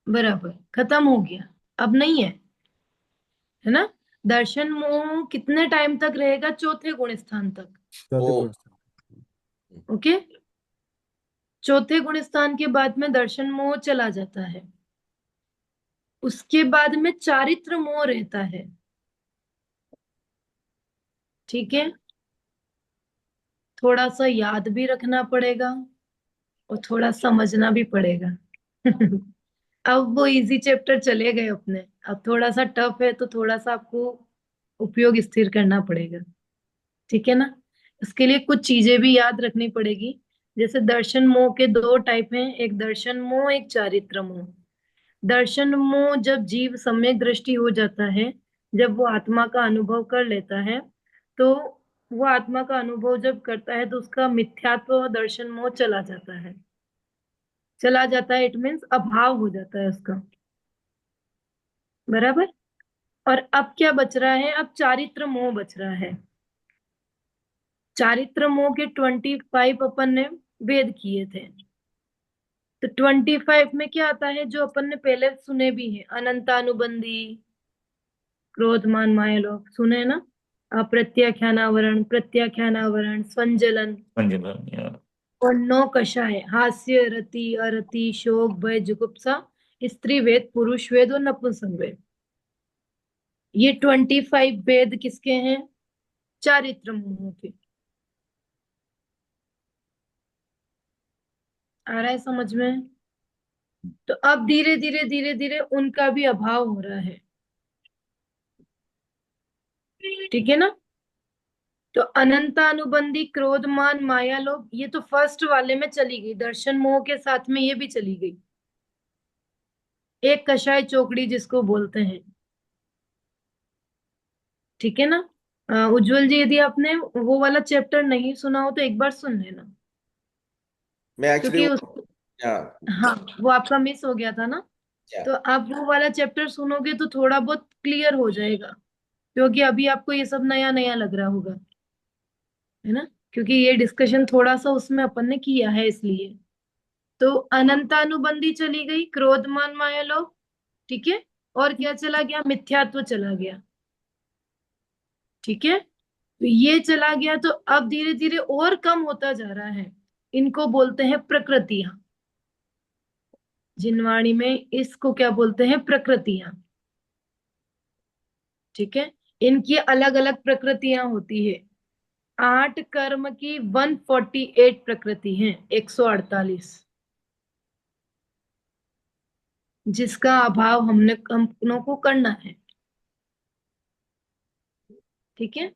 बराबर, खत्म हो गया, अब नहीं है ना। दर्शन मोह कितने टाइम तक रहेगा, चौथे गुण स्थान तक, चौथे ओ गुण। ओके। चौथे गुण स्थान के बाद में दर्शन मोह चला जाता है, उसके बाद में चारित्र मोह रहता है। ठीक है, थोड़ा सा याद भी रखना पड़ेगा और थोड़ा समझना भी पड़ेगा। अब वो इजी चैप्टर चले गए अपने, अब थोड़ा सा टफ है तो थोड़ा सा आपको उपयोग स्थिर करना पड़ेगा। ठीक है ना, इसके लिए कुछ चीजें भी याद रखनी पड़ेगी। जैसे दर्शन मोह के दो टाइप हैं, एक दर्शन मोह, एक चारित्र मोह। दर्शन मोह जब जीव सम्यक दृष्टि हो जाता है, जब वो आत्मा का अनुभव कर लेता है, तो वो आत्मा का अनुभव जब करता है तो उसका मिथ्यात्व और दर्शन मोह चला जाता है। चला जाता है इट मीन्स अभाव हो जाता है उसका, बराबर। और अब क्या बच रहा है, अब चारित्र मोह बच रहा है। चारित्र मोह के 25 अपन ने वेद किए थे, तो 25 में क्या आता है जो अपन ने पहले सुने भी है, अनंतानुबंधी, क्रोध मान माया लोभ सुने हैं ना, अप्रत्याख्यानावरण, प्रत्याख्यानावरण, संजलन, संजलन या और 9 कषाय, हास्य, रति, अरति, शोक, भय, जुगुप्सा, स्त्री वेद, पुरुष वेद और नपुंसक वेद। ये 25 वेद किसके हैं, चारित्र मोह के। आ रहा है समझ में? तो अब धीरे धीरे धीरे धीरे उनका भी अभाव हो रहा है। ठीक है ना, तो अनंतानुबंधी, क्रोध मान माया लोभ, ये तो फर्स्ट वाले में चली गई, दर्शन मोह के साथ में ये भी चली गई। एक कषाय चौकड़ी जिसको बोलते हैं। ठीक है ना, उज्जवल जी यदि आपने वो वाला चैप्टर नहीं सुना हो तो एक बार सुन लेना, मैं एक्चुअली क्योंकि उस, या हाँ, वो आपका मिस हो गया था ना। या तो आप वो वाला चैप्टर सुनोगे तो थोड़ा बहुत क्लियर हो जाएगा, क्योंकि अभी आपको ये सब नया नया लग रहा होगा, है ना, क्योंकि ये डिस्कशन थोड़ा सा उसमें अपन ने किया है इसलिए। तो अनंतानुबंधी चली गई, क्रोध मान माया लोभ। ठीक है, और क्या चला गया, मिथ्यात्व चला गया। ठीक है, तो ये चला गया, तो अब धीरे धीरे और कम होता जा रहा है। इनको बोलते हैं प्रकृतियां, जिनवाणी में इसको क्या बोलते हैं, प्रकृतियां। ठीक है, इनकी अलग अलग प्रकृतियां होती है। 8 कर्म की 148 प्रकृति है, 148, जिसका अभाव हमनों को करना है। ठीक है,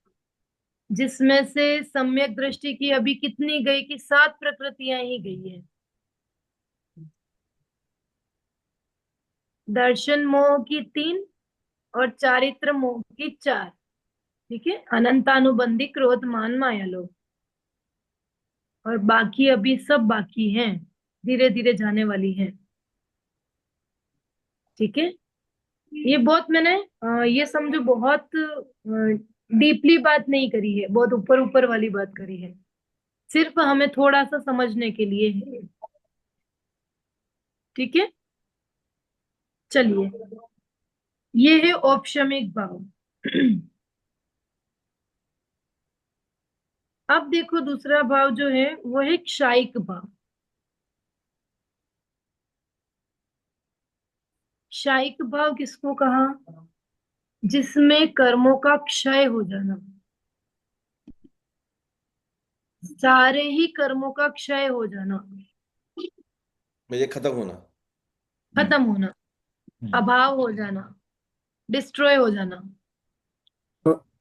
जिसमें से सम्यक दृष्टि की अभी कितनी गई, कि 7 प्रकृतियां ही गई है। दर्शन मोह की 3 और चारित्र मोह की 4। ठीक है, अनंतानुबंधी, क्रोध मान माया लोभ, और बाकी अभी सब बाकी हैं, धीरे धीरे जाने वाली हैं। ठीक है, ये बहुत मैंने ये समझो बहुत डीपली बात नहीं करी है, बहुत ऊपर ऊपर वाली बात करी है, सिर्फ हमें थोड़ा सा समझने के लिए है। ठीक है, चलिए, ये है औपशमिक भाव। अब देखो दूसरा भाव जो है वो है क्षायिक भाव। क्षायिक भाव किसको कहा, जिसमें कर्मों का क्षय हो जाना, सारे ही कर्मों का क्षय हो जाना, मुझे खत्म होना। खत्म होना, अभाव हो जाना, डिस्ट्रॉय हो जाना।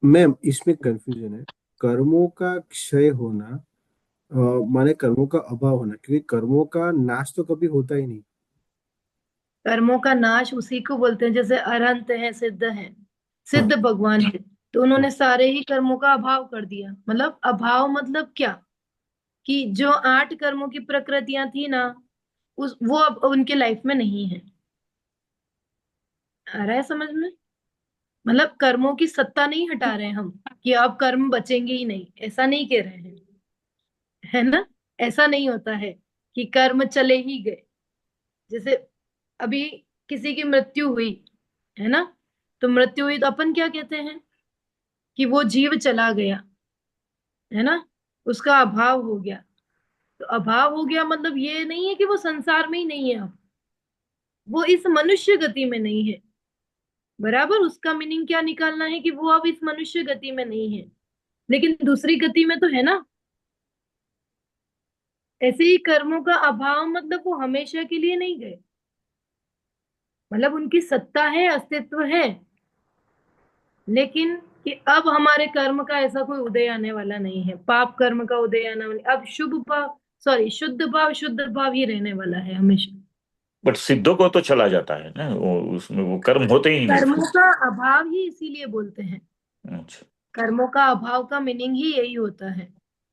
मैम इसमें कंफ्यूजन है। कर्मों का क्षय होना माने कर्मों का अभाव होना, क्योंकि कर्मों का नाश तो कभी होता ही नहीं। कर्मों का नाश उसी को बोलते हैं, जैसे अरहंत है, सिद्ध है, हाँ सिद्ध भगवान है, तो हाँ उन्होंने सारे ही कर्मों का अभाव कर दिया। मतलब अभाव मतलब क्या, कि जो 8 कर्मों की प्रकृतियां थी ना, उस वो अब उनके लाइफ में नहीं है। आ रहा है समझ में? मतलब कर्मों की सत्ता नहीं हटा रहे हम, कि अब कर्म बचेंगे ही नहीं, ऐसा नहीं कह रहे हैं, है ना। ऐसा नहीं होता है कि कर्म चले ही गए। जैसे अभी किसी की मृत्यु हुई, है ना, तो मृत्यु हुई तो अपन क्या कहते हैं, कि वो जीव चला गया, है ना, उसका अभाव हो गया। तो अभाव हो गया मतलब ये नहीं है कि वो संसार में ही नहीं है, अब वो इस मनुष्य गति में नहीं है। बराबर, उसका मीनिंग क्या निकालना है कि वो अब इस मनुष्य गति में नहीं है, लेकिन दूसरी गति में तो है ना। ऐसे ही कर्मों का अभाव मतलब वो हमेशा के लिए नहीं गए, मतलब उनकी सत्ता है, अस्तित्व है, लेकिन कि अब हमारे कर्म का ऐसा कोई उदय आने वाला नहीं है, पाप कर्म का उदय आने वाला, अब शुभ भाव, सॉरी, शुद्ध भाव, शुद्ध भाव ही रहने वाला है हमेशा। बट सिद्धों को तो चला जाता है ना, वो उसमें वो कर्म होते ही नहीं। कर्मों का अभाव ही इसीलिए बोलते हैं, अच्छा। कर्मों का अभाव का मीनिंग ही यही होता है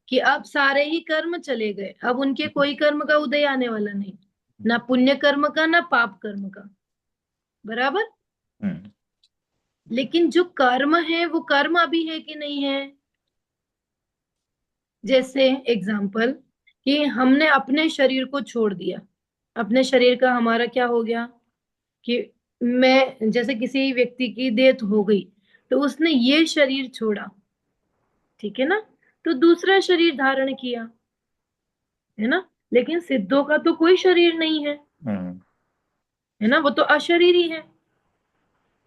कि अब सारे ही कर्म चले गए, अब उनके कोई कर्म का उदय आने वाला नहीं, ना पुण्य कर्म का ना पाप कर्म का। बराबर। हम्म। लेकिन जो कर्म है वो कर्म अभी है कि नहीं है। जैसे एग्जाम्पल कि हमने अपने शरीर को छोड़ दिया, अपने शरीर का हमारा क्या हो गया कि मैं, जैसे किसी व्यक्ति की डेथ हो गई तो उसने ये शरीर छोड़ा, ठीक है ना, तो दूसरा शरीर धारण किया, है ना। लेकिन सिद्धों का तो कोई शरीर नहीं है, हम्म। है ना, वो तो अशरीरी है।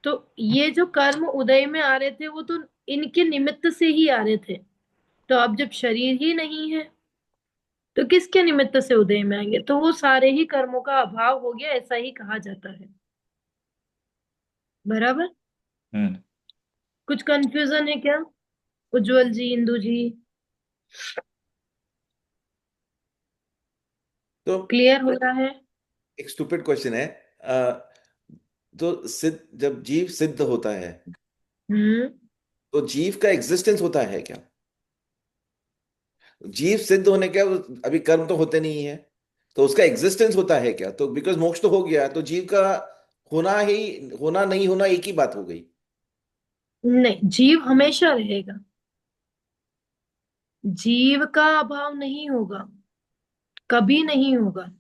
तो ये जो कर्म उदय में आ रहे थे वो तो इनके निमित्त से ही आ रहे थे, तो अब जब शरीर ही नहीं है तो किसके निमित्त से उदय में आएंगे, तो वो सारे ही कर्मों का अभाव हो गया, ऐसा ही कहा जाता है। बराबर। हम्म। कुछ कंफ्यूजन है क्या, उज्जवल जी, इंदु जी? तो क्लियर हो रहा है? एक स्टूपिड क्वेश्चन है। तो सिद्ध, जब जीव सिद्ध होता है हम्म। तो जीव का एग्जिस्टेंस होता है क्या? जीव सिद्ध होने का, अभी कर्म तो होते नहीं है, तो उसका एग्जिस्टेंस होता है क्या? तो बिकॉज मोक्ष तो हो गया, तो जीव का होना ही, होना नहीं होना एक ही बात हो गई। नहीं, जीव हमेशा रहेगा, जीव का अभाव नहीं होगा, कभी नहीं होगा।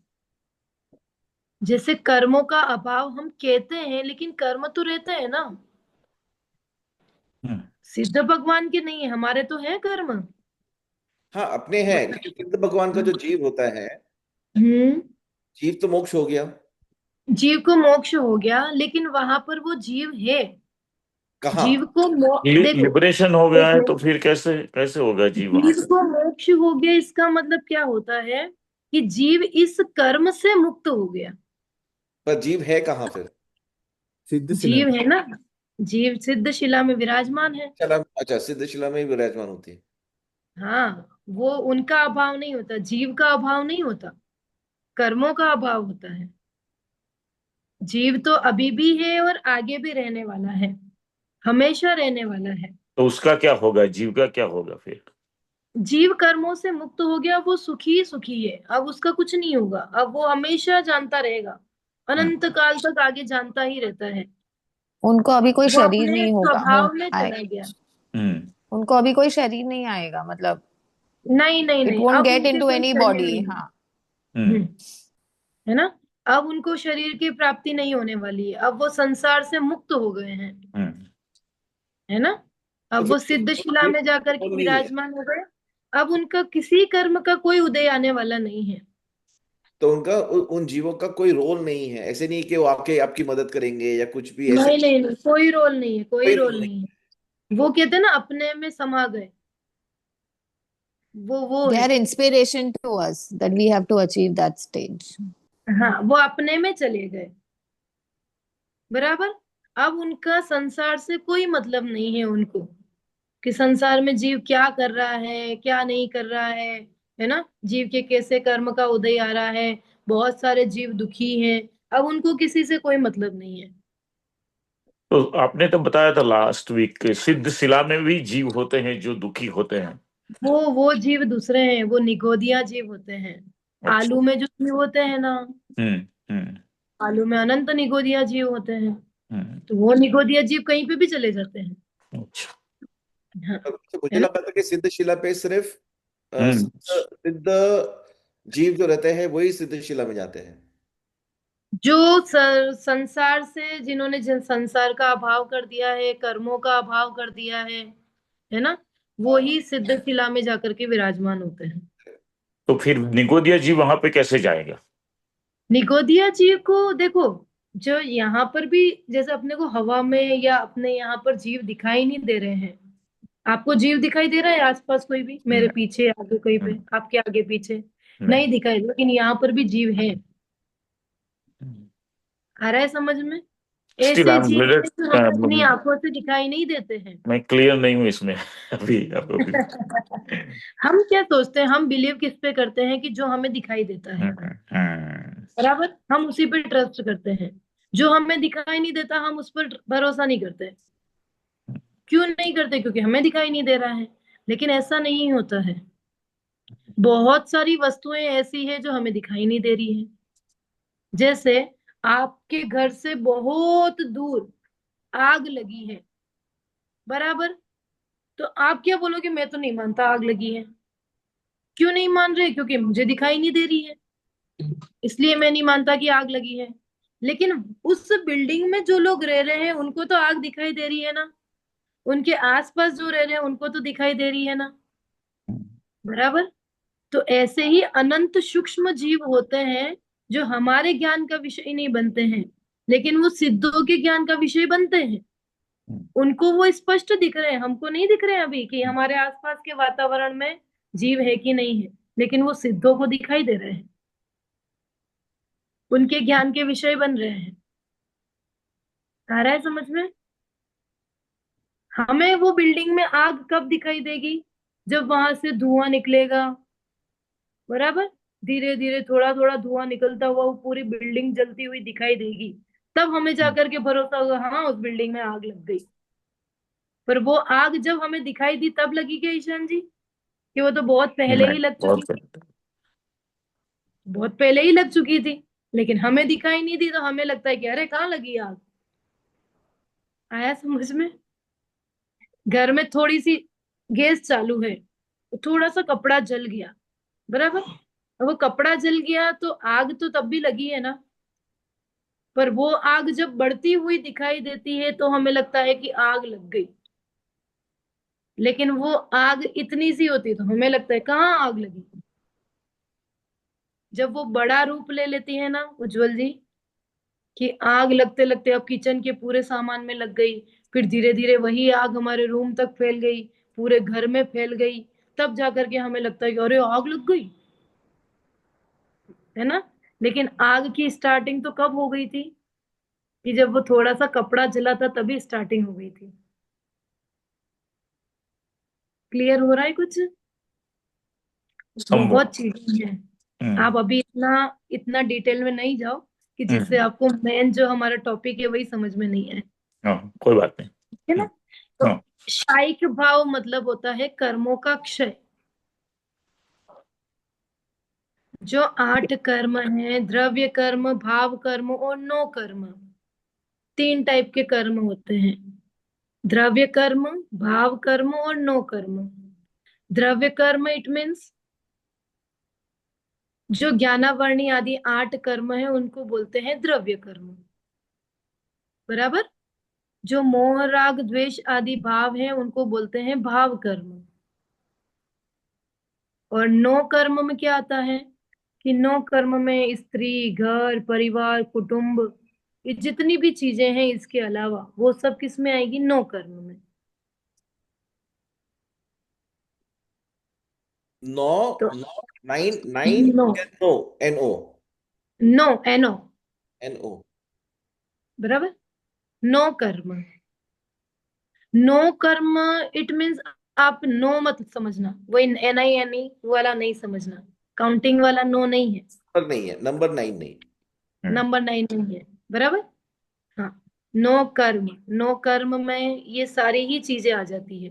जैसे कर्मों का अभाव हम कहते हैं, लेकिन कर्म तो रहते हैं ना, हम्म। सिद्ध भगवान के नहीं है, हमारे तो है कर्म। हाँ, अपने हैं, लेकिन सिद्ध भगवान का जो जीव होता है, हम्म। जीव तो मोक्ष हो गया। जीव को मोक्ष हो गया, लेकिन वहां पर वो जीव है, कहाँ? जीव को देखो, लिबरेशन हो गया एक है तो मिनट, फिर कैसे कैसे होगा जीव वहां जीव पे? को मोक्ष हो गया इसका मतलब क्या होता है कि जीव इस कर्म से मुक्त हो गया। पर जीव है कहाँ फिर? सिद्ध शिला जीव में। है ना, जीव सिद्ध शिला में विराजमान है। चला, अच्छा, सिद्ध शिला में ही विराजमान होती है। हाँ, वो उनका अभाव नहीं होता, जीव का अभाव नहीं होता, कर्मों का अभाव होता है। जीव तो अभी भी है और आगे भी रहने वाला है, हमेशा रहने वाला है। तो उसका क्या होगा, जीव का क्या होगा फिर? जीव कर्मों से मुक्त हो गया, वो सुखी ही सुखी है, अब उसका कुछ नहीं होगा, अब वो हमेशा जानता रहेगा, हम्म। अनंत काल तक आगे जानता ही रहता है। उनको अभी कोई वो शरीर अपने नहीं होगा हो स्वभाव में आए। चला गया। हम्म। उनको अभी कोई शरीर नहीं आएगा, मतलब नहीं नहीं इट नहीं, वोंट अब गेट उनके इनटू कोई एनी शरीर बॉडी। नहीं हाँ। है। हम्म। है ना, अब उनको शरीर की प्राप्ति नहीं होने वाली है, अब वो संसार से मुक्त हो गए हैं, हम्म। है ना। तो अब वो फिर सिद्ध शिला जीव में जाकर के कौन नहीं है? विराजमान हो गए, अब उनका किसी कर्म का कोई उदय आने वाला नहीं है। तो उनका उन जीवों का कोई रोल नहीं है, ऐसे नहीं कि वो आके आपकी मदद करेंगे या कुछ भी ऐसे। नहीं नहीं नहीं, कोई रोल नहीं है, कोई कोई रोल रोल नहीं। नहीं है। वो कहते हैं ना, अपने में समा गए, वो दे है। Are inspiration to us that we have to achieve that stage. हाँ, वो अपने में चले गए। बराबर। अब उनका संसार से कोई मतलब नहीं है उनको, कि संसार में जीव क्या कर रहा है क्या नहीं कर रहा है ना, जीव के कैसे कर्म का उदय आ रहा है, बहुत सारे जीव दुखी हैं, अब उनको किसी से कोई मतलब नहीं है। तो आपने तो बताया था लास्ट वीक, सिद्ध शिला में भी जीव होते हैं जो दुखी होते हैं। वो जीव दूसरे हैं, वो निगोदिया जीव होते हैं। अच्छा। आलू में जो जीव होते हैं ना, हम्म। हम्म। आलू में अनंत निगोदिया जीव होते हैं, हम्म। तो वो निगोदिया जीव कहीं पे भी चले जाते हैं। अच्छा। हाँ, तो मुझे है ना। लगा था कि सिद्ध शिला पे सिर्फ हम्म। सिद्ध सिद्ध जीव जो रहते हैं वही सिद्ध शिला में जाते हैं। जो संसार से, जिन्होंने संसार का अभाव कर दिया है, कर्मों का अभाव कर दिया है ना, वो हाँ, ही सिद्ध शिला में जाकर के विराजमान होते हैं। तो फिर निगोदिया जी वहां पे कैसे जाएगा? निगोदिया जीव को देखो, जो यहाँ पर भी जैसे अपने को हवा में या अपने यहाँ पर जीव दिखाई नहीं दे रहे हैं। आपको जीव दिखाई दे रहा है आसपास कोई भी, मेरे नहीं। पीछे आगे कहीं पे, हम्म, आपके आगे पीछे? नहीं। नहीं दिखाई, लेकिन यहाँ पर भी जीव है। आ रहा है समझ में? स्टिल आई ऐसे एम जीव हैं जो हमें अपनी ग्रेडेड। आंखों से दिखाई नहीं देते हैं। मैं क्लियर नहीं हूँ इसमें अभी अभी। हम क्या सोचते हैं, हम बिलीव किस पे करते हैं कि जो हमें दिखाई देता है, हम्म। बराबर, हम उसी पे ट्रस्ट करते हैं। जो हमें दिखाई नहीं देता हम उस पर भरोसा नहीं करते। क्यों नहीं करते? क्योंकि हमें दिखाई नहीं दे रहा है। लेकिन ऐसा नहीं होता है। बहुत सारी वस्तुएं ऐसी है जो हमें दिखाई नहीं दे रही है। जैसे आपके घर से बहुत दूर आग लगी है, बराबर, तो आप क्या बोलोगे? मैं तो नहीं मानता आग लगी है। क्यों नहीं मान रहे? क्योंकि मुझे दिखाई नहीं दे रही है, इसलिए मैं नहीं मानता कि आग लगी है। लेकिन उस बिल्डिंग में जो लोग रह रहे हैं उनको तो आग दिखाई दे रही है ना। उनके आसपास जो रह रहे हैं उनको तो दिखाई दे रही है ना, बराबर। तो ऐसे ही अनंत सूक्ष्म जीव होते हैं जो हमारे ज्ञान का विषय नहीं बनते हैं, लेकिन वो सिद्धों के ज्ञान का विषय बनते हैं। उनको वो स्पष्ट दिख रहे हैं, हमको नहीं दिख रहे हैं अभी कि हमारे आसपास के वातावरण में जीव है कि नहीं है, लेकिन वो सिद्धों को दिखाई दे रहे हैं, उनके ज्ञान के विषय बन रहे हैं। आ रहा है समझ में? हमें वो बिल्डिंग में आग कब दिखाई देगी? जब वहां से धुआं निकलेगा, बराबर। धीरे धीरे थोड़ा थोड़ा धुआं निकलता हुआ वो पूरी बिल्डिंग जलती हुई दिखाई देगी। तब हमें जाकर के भरोसा होगा, हाँ उस बिल्डिंग में आग लग गई। पर वो आग जब हमें दिखाई दी तब लगी क्या ईशान जी? कि वो तो बहुत पहले नहीं, ही लग चुकी बहुत थी, बहुत पहले ही लग चुकी थी। लेकिन हमें दिखाई नहीं दी तो हमें लगता है कि अरे कहाँ लगी आग। आया समझ में? घर में थोड़ी सी गैस चालू है, तो थोड़ा सा कपड़ा जल गया, बराबर। अब वो कपड़ा जल गया तो आग तो तब भी लगी है ना। पर वो आग जब बढ़ती हुई दिखाई देती है तो हमें लगता है कि आग लग गई। लेकिन वो आग इतनी सी होती तो हमें लगता है कहाँ आग लगी। जब वो बड़ा रूप ले लेती है ना उज्जवल जी, कि आग लगते लगते अब किचन के पूरे सामान में लग गई, फिर धीरे धीरे वही आग हमारे रूम तक फैल गई, पूरे घर में फैल गई, तब जाकर के हमें लगता है कि अरे आग लग गई, है ना। लेकिन आग की स्टार्टिंग तो कब हो गई थी? कि जब वो थोड़ा सा कपड़ा जला था तभी स्टार्टिंग हो गई थी। क्लियर हो रहा है कुछ? संभव। बहुत चीजें हैं। हम्म। आप अभी इतना इतना डिटेल में नहीं जाओ कि जिससे हम्म। आपको मेन जो हमारा टॉपिक है वही समझ में नहीं आए, हाँ, कोई बात नहीं। है ना। तो हाँ। शायिक भाव मतलब होता है कर्मों का क्षय। जो 8 कर्म हैं, द्रव्य कर्म, भाव कर्म और नो कर्म, 3 टाइप के कर्म होते हैं। द्रव्य कर्म, भाव कर्म और नो कर्म। द्रव्य कर्म इट मीन्स जो ज्ञानावर्णी आदि 8 कर्म है उनको बोलते हैं द्रव्य कर्म, बराबर। जो मोह राग द्वेष आदि भाव है उनको बोलते हैं भाव कर्म। और नो कर्म में क्या आता है? कि नो कर्म में स्त्री, घर, परिवार, कुटुंब, ये जितनी भी चीजें हैं इसके अलावा वो सब किस में आएगी? नो कर्म में। नौ, तो नौ, nine, nine, no, no, N O, no, एनो, एन ओ। बराबर। नो कर्म, नो कर्म इट मीन्स आप नो मत समझना, वो NINE वाला नहीं समझना, काउंटिंग वाला नो नहीं है, नंबर नहीं है, नंबर 9 नहीं। नंबर 9 नहीं है, बराबर। हाँ, नो कर्म, नो कर्म में ये सारी ही चीजें आ जाती है।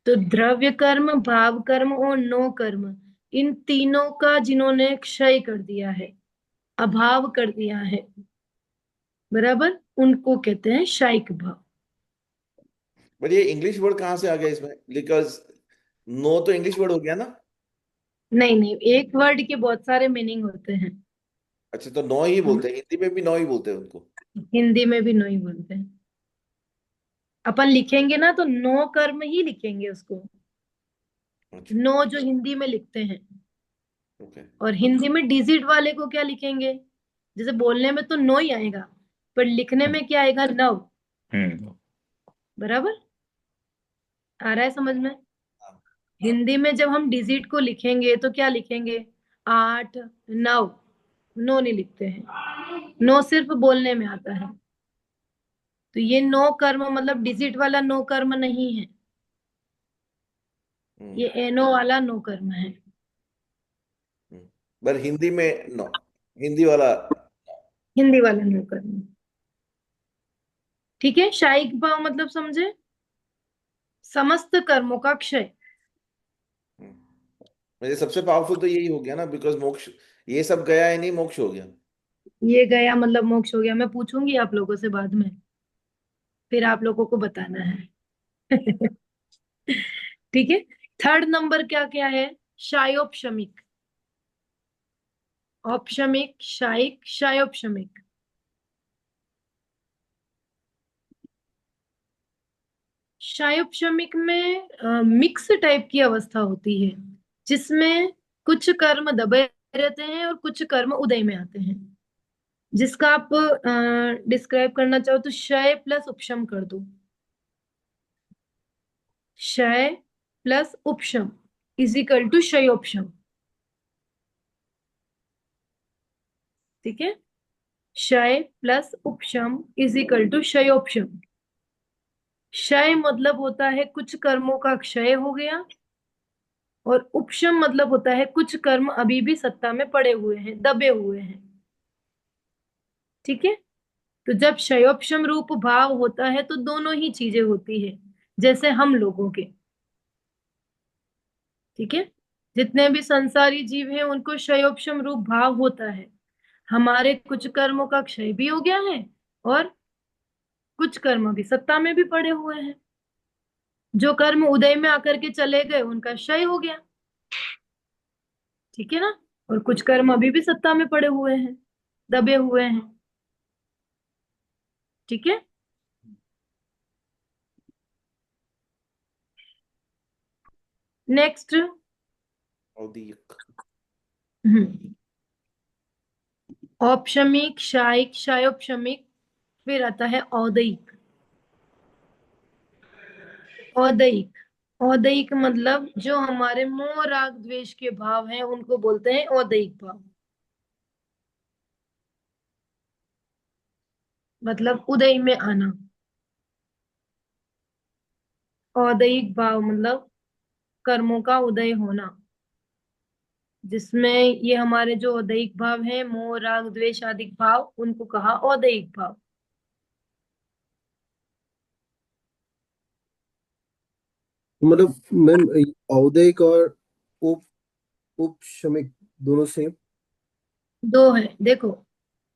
तो द्रव्य कर्म, भाव कर्म और नो कर्म, इन तीनों का जिन्होंने क्षय कर दिया है, अभाव कर दिया है, बराबर, उनको कहते हैं शायिक भाव। बट ये इंग्लिश वर्ड कहाँ से आ गया इसमें? बिकॉज नो तो इंग्लिश वर्ड हो गया ना। नहीं नहीं, एक वर्ड के बहुत सारे मीनिंग होते हैं। अच्छा, तो नो ही बोलते हैं, हिंदी में भी नो ही बोलते हैं उनको। हिंदी में भी नो ही बोलते हैं। अपन लिखेंगे ना तो नो कर्म ही लिखेंगे उसको, अच्छा। नो जो हिंदी में लिखते हैं। ओके। और हिंदी में डिजिट वाले को क्या लिखेंगे? जैसे बोलने में तो नो ही आएगा, पर लिखने में क्या आएगा? नव। हम्म बराबर आ रहा है समझ में? हाँ। हिंदी में जब हम डिजिट को लिखेंगे तो क्या लिखेंगे? 8, 9। नो नहीं लिखते हैं, नो सिर्फ बोलने में आता है। तो ये नो कर्म मतलब डिजिट वाला नो कर्म नहीं है, ये एनो वाला नो कर्म है। पर हिंदी में नो, हिंदी वाला। हिंदी वाला नो कर्म। ठीक है, शायिक भाव मतलब समझे? समस्त कर्मों का क्षय। मुझे सबसे पावरफुल तो यही हो गया ना, बिकॉज मोक्ष ये सब गया है, नहीं मोक्ष हो गया। ये गया मतलब मोक्ष हो गया। मैं पूछूंगी आप लोगों से बाद में, फिर आप लोगों को बताना है। ठीक है। थर्ड नंबर क्या क्या है? शायोपशमिक, औपशमिक, शायिक, शायोपशमिक। शायोपशमिक में मिक्स टाइप की अवस्था होती है, जिसमें कुछ कर्म दबे रहते हैं और कुछ कर्म उदय में आते हैं। जिसका आप डिस्क्राइब करना चाहो तो क्षय प्लस उपशम कर दो। क्षय प्लस उपशम इज इक्वल टू क्षयोपशम। ठीक है, क्षय प्लस उपशम इज इक्वल टू क्षयोपशम। क्षय मतलब होता है कुछ कर्मों का क्षय हो गया, और उपशम मतलब होता है कुछ कर्म अभी भी सत्ता में पड़े हुए हैं, दबे हुए हैं। ठीक है, तो जब क्षयोपशम रूप भाव होता है तो दोनों ही चीजें होती है, जैसे हम लोगों के। ठीक है, जितने भी संसारी जीव हैं उनको क्षयोपशम रूप भाव होता है। हमारे कुछ कर्मों का क्षय भी हो गया है, और कुछ कर्म भी सत्ता में भी पड़े हुए हैं। जो कर्म उदय में आकर के चले गए उनका क्षय हो गया। ठीक है ना? और कुछ कर्म अभी भी सत्ता में पड़े हुए हैं, दबे हुए हैं। ठीक है, नेक्स्ट। औदिक। औपशमिक, शायिक, शायोपशमिक, फिर आता है औदयिक। औदयिक, औदयिक मतलब जो हमारे मोह राग द्वेष के भाव हैं उनको बोलते हैं औदयिक भाव। मतलब उदय में आना। औदयिक भाव मतलब कर्मों का उदय होना, जिसमें ये हमारे जो औदयिक भाव हैं, मोह राग द्वेष आदि भाव, उनको कहा औदयिक भाव। मतलब मैम, औदयिक और उप उपशमिक दोनों सेम? दो है, देखो।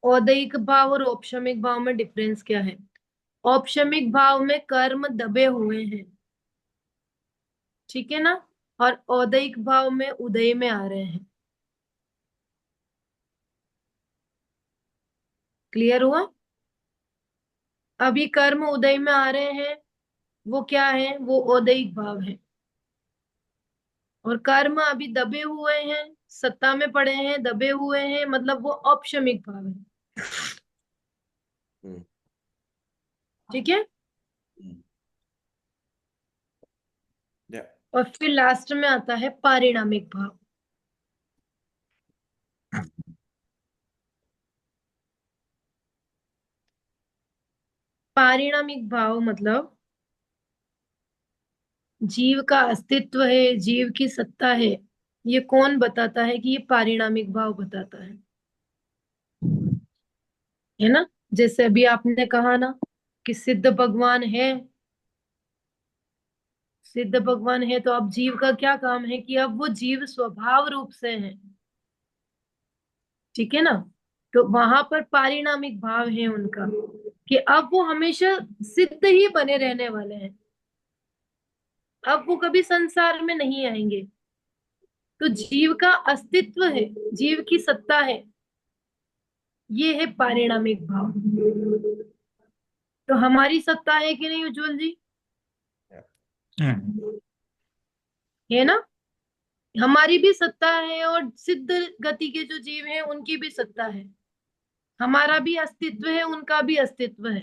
औदयिक भाव और औपशमिक भाव में डिफरेंस क्या है? औपशमिक भाव में कर्म दबे हुए हैं, ठीक है ना? और औदयिक भाव में उदय में आ रहे हैं। क्लियर हुआ? अभी कर्म उदय में आ रहे हैं, वो क्या है? वो औदयिक भाव है। और कर्म अभी दबे हुए हैं, सत्ता में पड़े हैं, दबे हुए हैं, मतलब वो औपशमिक भाव है। हम्म। ठीक है, हम्म। या। और फिर लास्ट में आता है पारिणामिक भाव। पारिणामिक भाव मतलब जीव का अस्तित्व है, जीव की सत्ता है। ये कौन बताता है? कि ये पारिणामिक भाव बताता है ना? जैसे अभी आपने कहा ना कि सिद्ध भगवान है। सिद्ध भगवान है तो अब जीव का क्या काम है? कि अब वो जीव स्वभाव रूप से है। ठीक है ना? तो वहां पर पारिणामिक भाव है उनका, कि अब वो हमेशा सिद्ध ही बने रहने वाले हैं। अब वो कभी संसार में नहीं आएंगे। तो जीव का अस्तित्व है, जीव की सत्ता है, ये है पारिणामिक भाव। तो हमारी सत्ता है कि नहीं उज्जवल जी? हम्म है ना? हमारी भी सत्ता है और सिद्ध गति के जो जीव हैं उनकी भी सत्ता है। हमारा भी अस्तित्व है, उनका भी अस्तित्व है।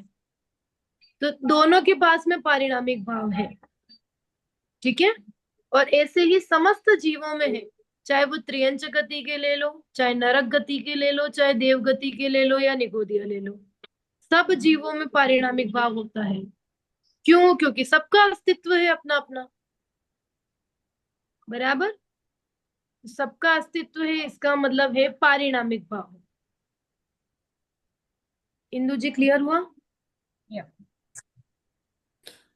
तो दोनों के पास में पारिणामिक भाव है। ठीक है। और ऐसे ही समस्त जीवों में है, चाहे वो त्रियंच गति के ले लो, चाहे नरक गति के ले लो, चाहे देव गति के ले लो या निगोदिया ले लो, सब जीवों में पारिणामिक भाव होता है। क्यों? क्योंकि सबका अस्तित्व है अपना अपना। बराबर। सबका अस्तित्व है, इसका मतलब है पारिणामिक भाव। इंदु जी क्लियर हुआ?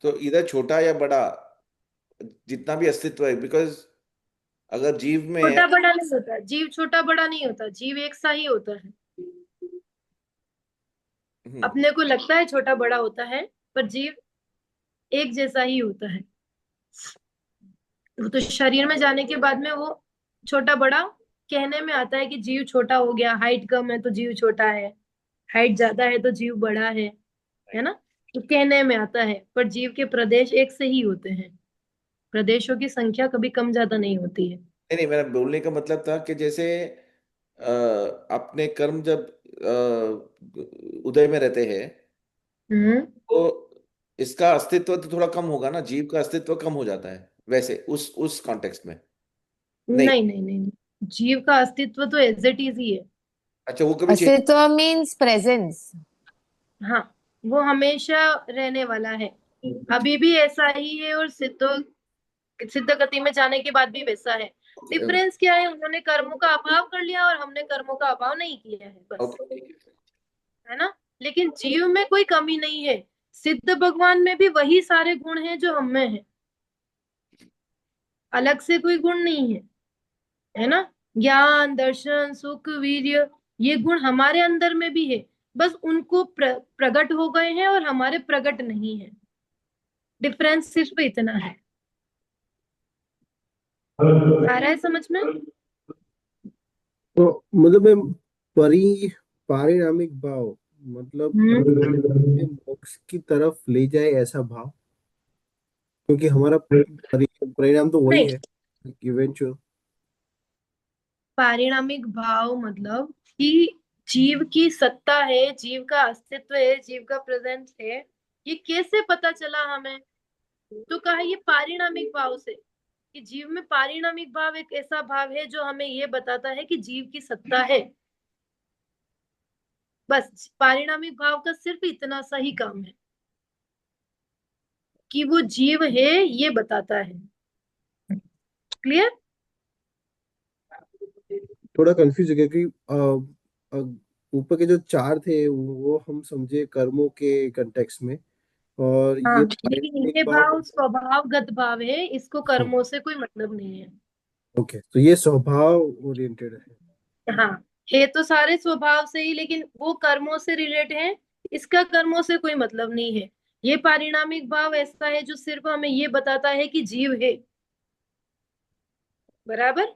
तो इधर छोटा या बड़ा, जितना भी अस्तित्व है, बिकॉज अगर जीव में छोटा बड़ा नहीं होता जीव, छोटा बड़ा नहीं होता जीव, एक सा ही होता है। अपने को लगता है छोटा बड़ा होता है, पर जीव एक जैसा ही होता है। वो तो शरीर में जाने के बाद में वो छोटा बड़ा कहने में आता है कि जीव छोटा हो गया, हाइट कम है तो जीव छोटा है, हाइट ज्यादा है तो जीव बड़ा है ना। तो कहने में आता है, पर जीव के प्रदेश एक से ही होते हैं। प्रदेशों की संख्या कभी कम ज्यादा नहीं होती है। नहीं नहीं, मेरा बोलने का मतलब था कि जैसे अपने कर्म जब उदय में रहते हैं, हम्म। तो इसका अस्तित्व तो थोड़ा कम होगा ना, जीव का अस्तित्व कम हो जाता है वैसे उस कॉन्टेक्स्ट में। नहीं। नहीं नहीं नहीं नहीं। जीव का अस्तित्व तो एज इट इज ही है। अच्छा, वो कभी चेंज। अस्तित्व मीन्स प्रेजेंस। हाँ, वो हमेशा रहने वाला है, अभी भी ऐसा ही है, और सिद्ध गति में जाने के बाद भी वैसा है। डिफरेंस क्या है? उन्होंने कर्मों का अभाव कर लिया और हमने कर्मों का अभाव नहीं किया है, बस। ओके, ठीक है। है ना। लेकिन जीव में कोई कमी नहीं है। सिद्ध भगवान में भी वही सारे गुण हैं जो हम में है, अलग से कोई गुण नहीं है ना। ज्ञान, दर्शन, सुख, वीर्य, ये गुण हमारे अंदर में भी है, बस उनको प्रकट हो गए हैं और हमारे प्रकट नहीं है। डिफरेंस सिर्फ इतना है। आ रहा है समझ में? तो मतलब पारिणामिक भाव मतलब मोक्ष की तरफ ले जाए ऐसा भाव, क्योंकि हमारा परिणाम तो वही नहीं, है इवेंचुअल। पारिणामिक भाव मतलब कि जीव की सत्ता है, जीव का अस्तित्व है, जीव का प्रेजेंस है। ये कैसे पता चला हमें? तो कहा ये पारिणामिक भाव से, कि जीव में पारिणामिक भाव एक ऐसा भाव है जो हमें ये बताता है कि जीव की सत्ता है। बस पारिणामिक भाव का सिर्फ इतना सा ही काम है कि वो जीव है, ये बताता है। क्लियर? थोड़ा कंफ्यूज हो गया कि ऊपर के जो चार थे वो हम समझे कर्मों के कंटेक्स्ट में, और हाँ, ये लेकिन पारिणामिक ये भाव। भाव स्वभावगत भाव है, इसको कर्मों से कोई मतलब नहीं है। ओके, तो ये स्वभाव ओरिएंटेड है। हाँ, है तो सारे स्वभाव से ही, लेकिन वो कर्मों से रिलेट है, इसका कर्मों से कोई मतलब नहीं है। ये पारिणामिक भाव ऐसा है जो सिर्फ हमें ये बताता है कि जीव है। बराबर।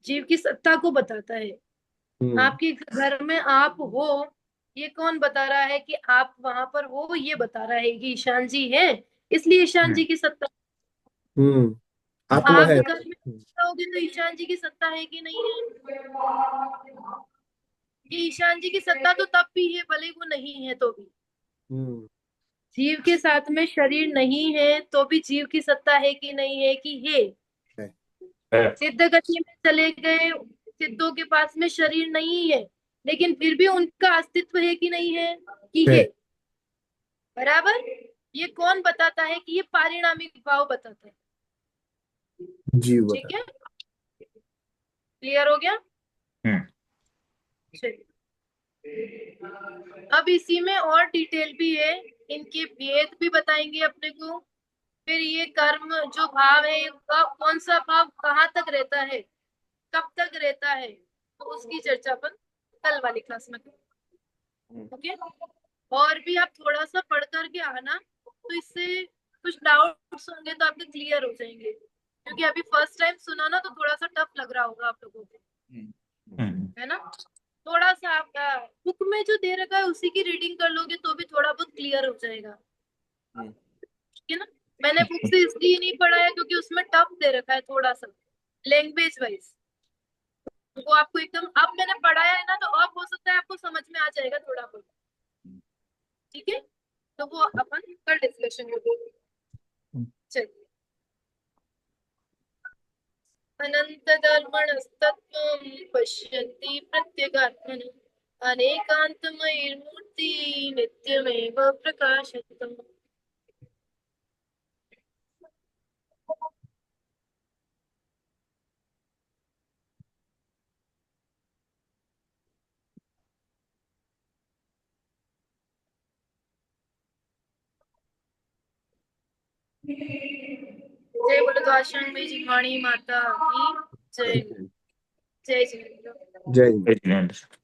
जीव की सत्ता को बताता है। हम्म। आपके घर में आप हो, ये कौन बता रहा है कि आप वहां पर हो? ये बता रहा है कि ईशान जी है, इसलिए ईशान जी की सत्ता। हम्म। आत्मा आप है। घर में रहोगे तो ईशान जी की सत्ता है कि नहीं है? ये ईशान जी की सत्ता तो तब भी है भले वो नहीं है तो भी। हम्म। जीव के साथ में शरीर नहीं है तो भी जीव की सत्ता है कि नहीं है? कि है। है। है। सिद्ध गति में चले गए, सिद्धों के पास में शरीर नहीं है, लेकिन फिर भी उनका अस्तित्व है कि नहीं है? कि है। है। बराबर। ये कौन बताता है? कि ये पारिणामिक भाव बताता है। जीव ठीक बता। है, क्लियर हो गया? हम्म। चलिए, अब इसी में और डिटेल भी है, इनके भेद भी बताएंगे अपने को। फिर ये कर्म जो भाव है, का कौन सा भाव कहाँ तक रहता है, कब तक रहता है, तो उसकी चर्चा अपन कल वाली क्लास में करेंगे। ओके। और भी आप थोड़ा सा पढ़ करके आना, तो इससे कुछ डाउट्स होंगे तो आपके क्लियर हो जाएंगे, क्योंकि अभी फर्स्ट टाइम सुना ना, तो थोड़ा सा टफ लग रहा होगा आप लोगों को। हम्म। है ना। थोड़ा सा आपका बुक में जो दे रखा है उसी की रीडिंग कर लोगे तो भी थोड़ा बहुत क्लियर हो जाएगा। ठीक है ना। मैंने बुक से इसलिए नहीं पढ़ा है क्योंकि उसमें टफ दे रखा है थोड़ा सा, लैंग्वेज वाइज वो आपको एकदम, अब मैंने पढ़ाया है ना, तो अब हो सकता है आपको समझ में आ जाएगा थोड़ा बहुत, ठीक है। तो वो अपन कल डिस्कशन करेंगे। चलिए। अनंत धर्मणस्तत्त्वं पश्यन्ति प्रत्यगात्मनः अनेकान्तमयीर्मूर्ति नित्यमेव प्रकाशतम्। जय बोलो द्वादशांग में जिह्वाणी माता की जय। जय जय। जय जय जिनेंद्र।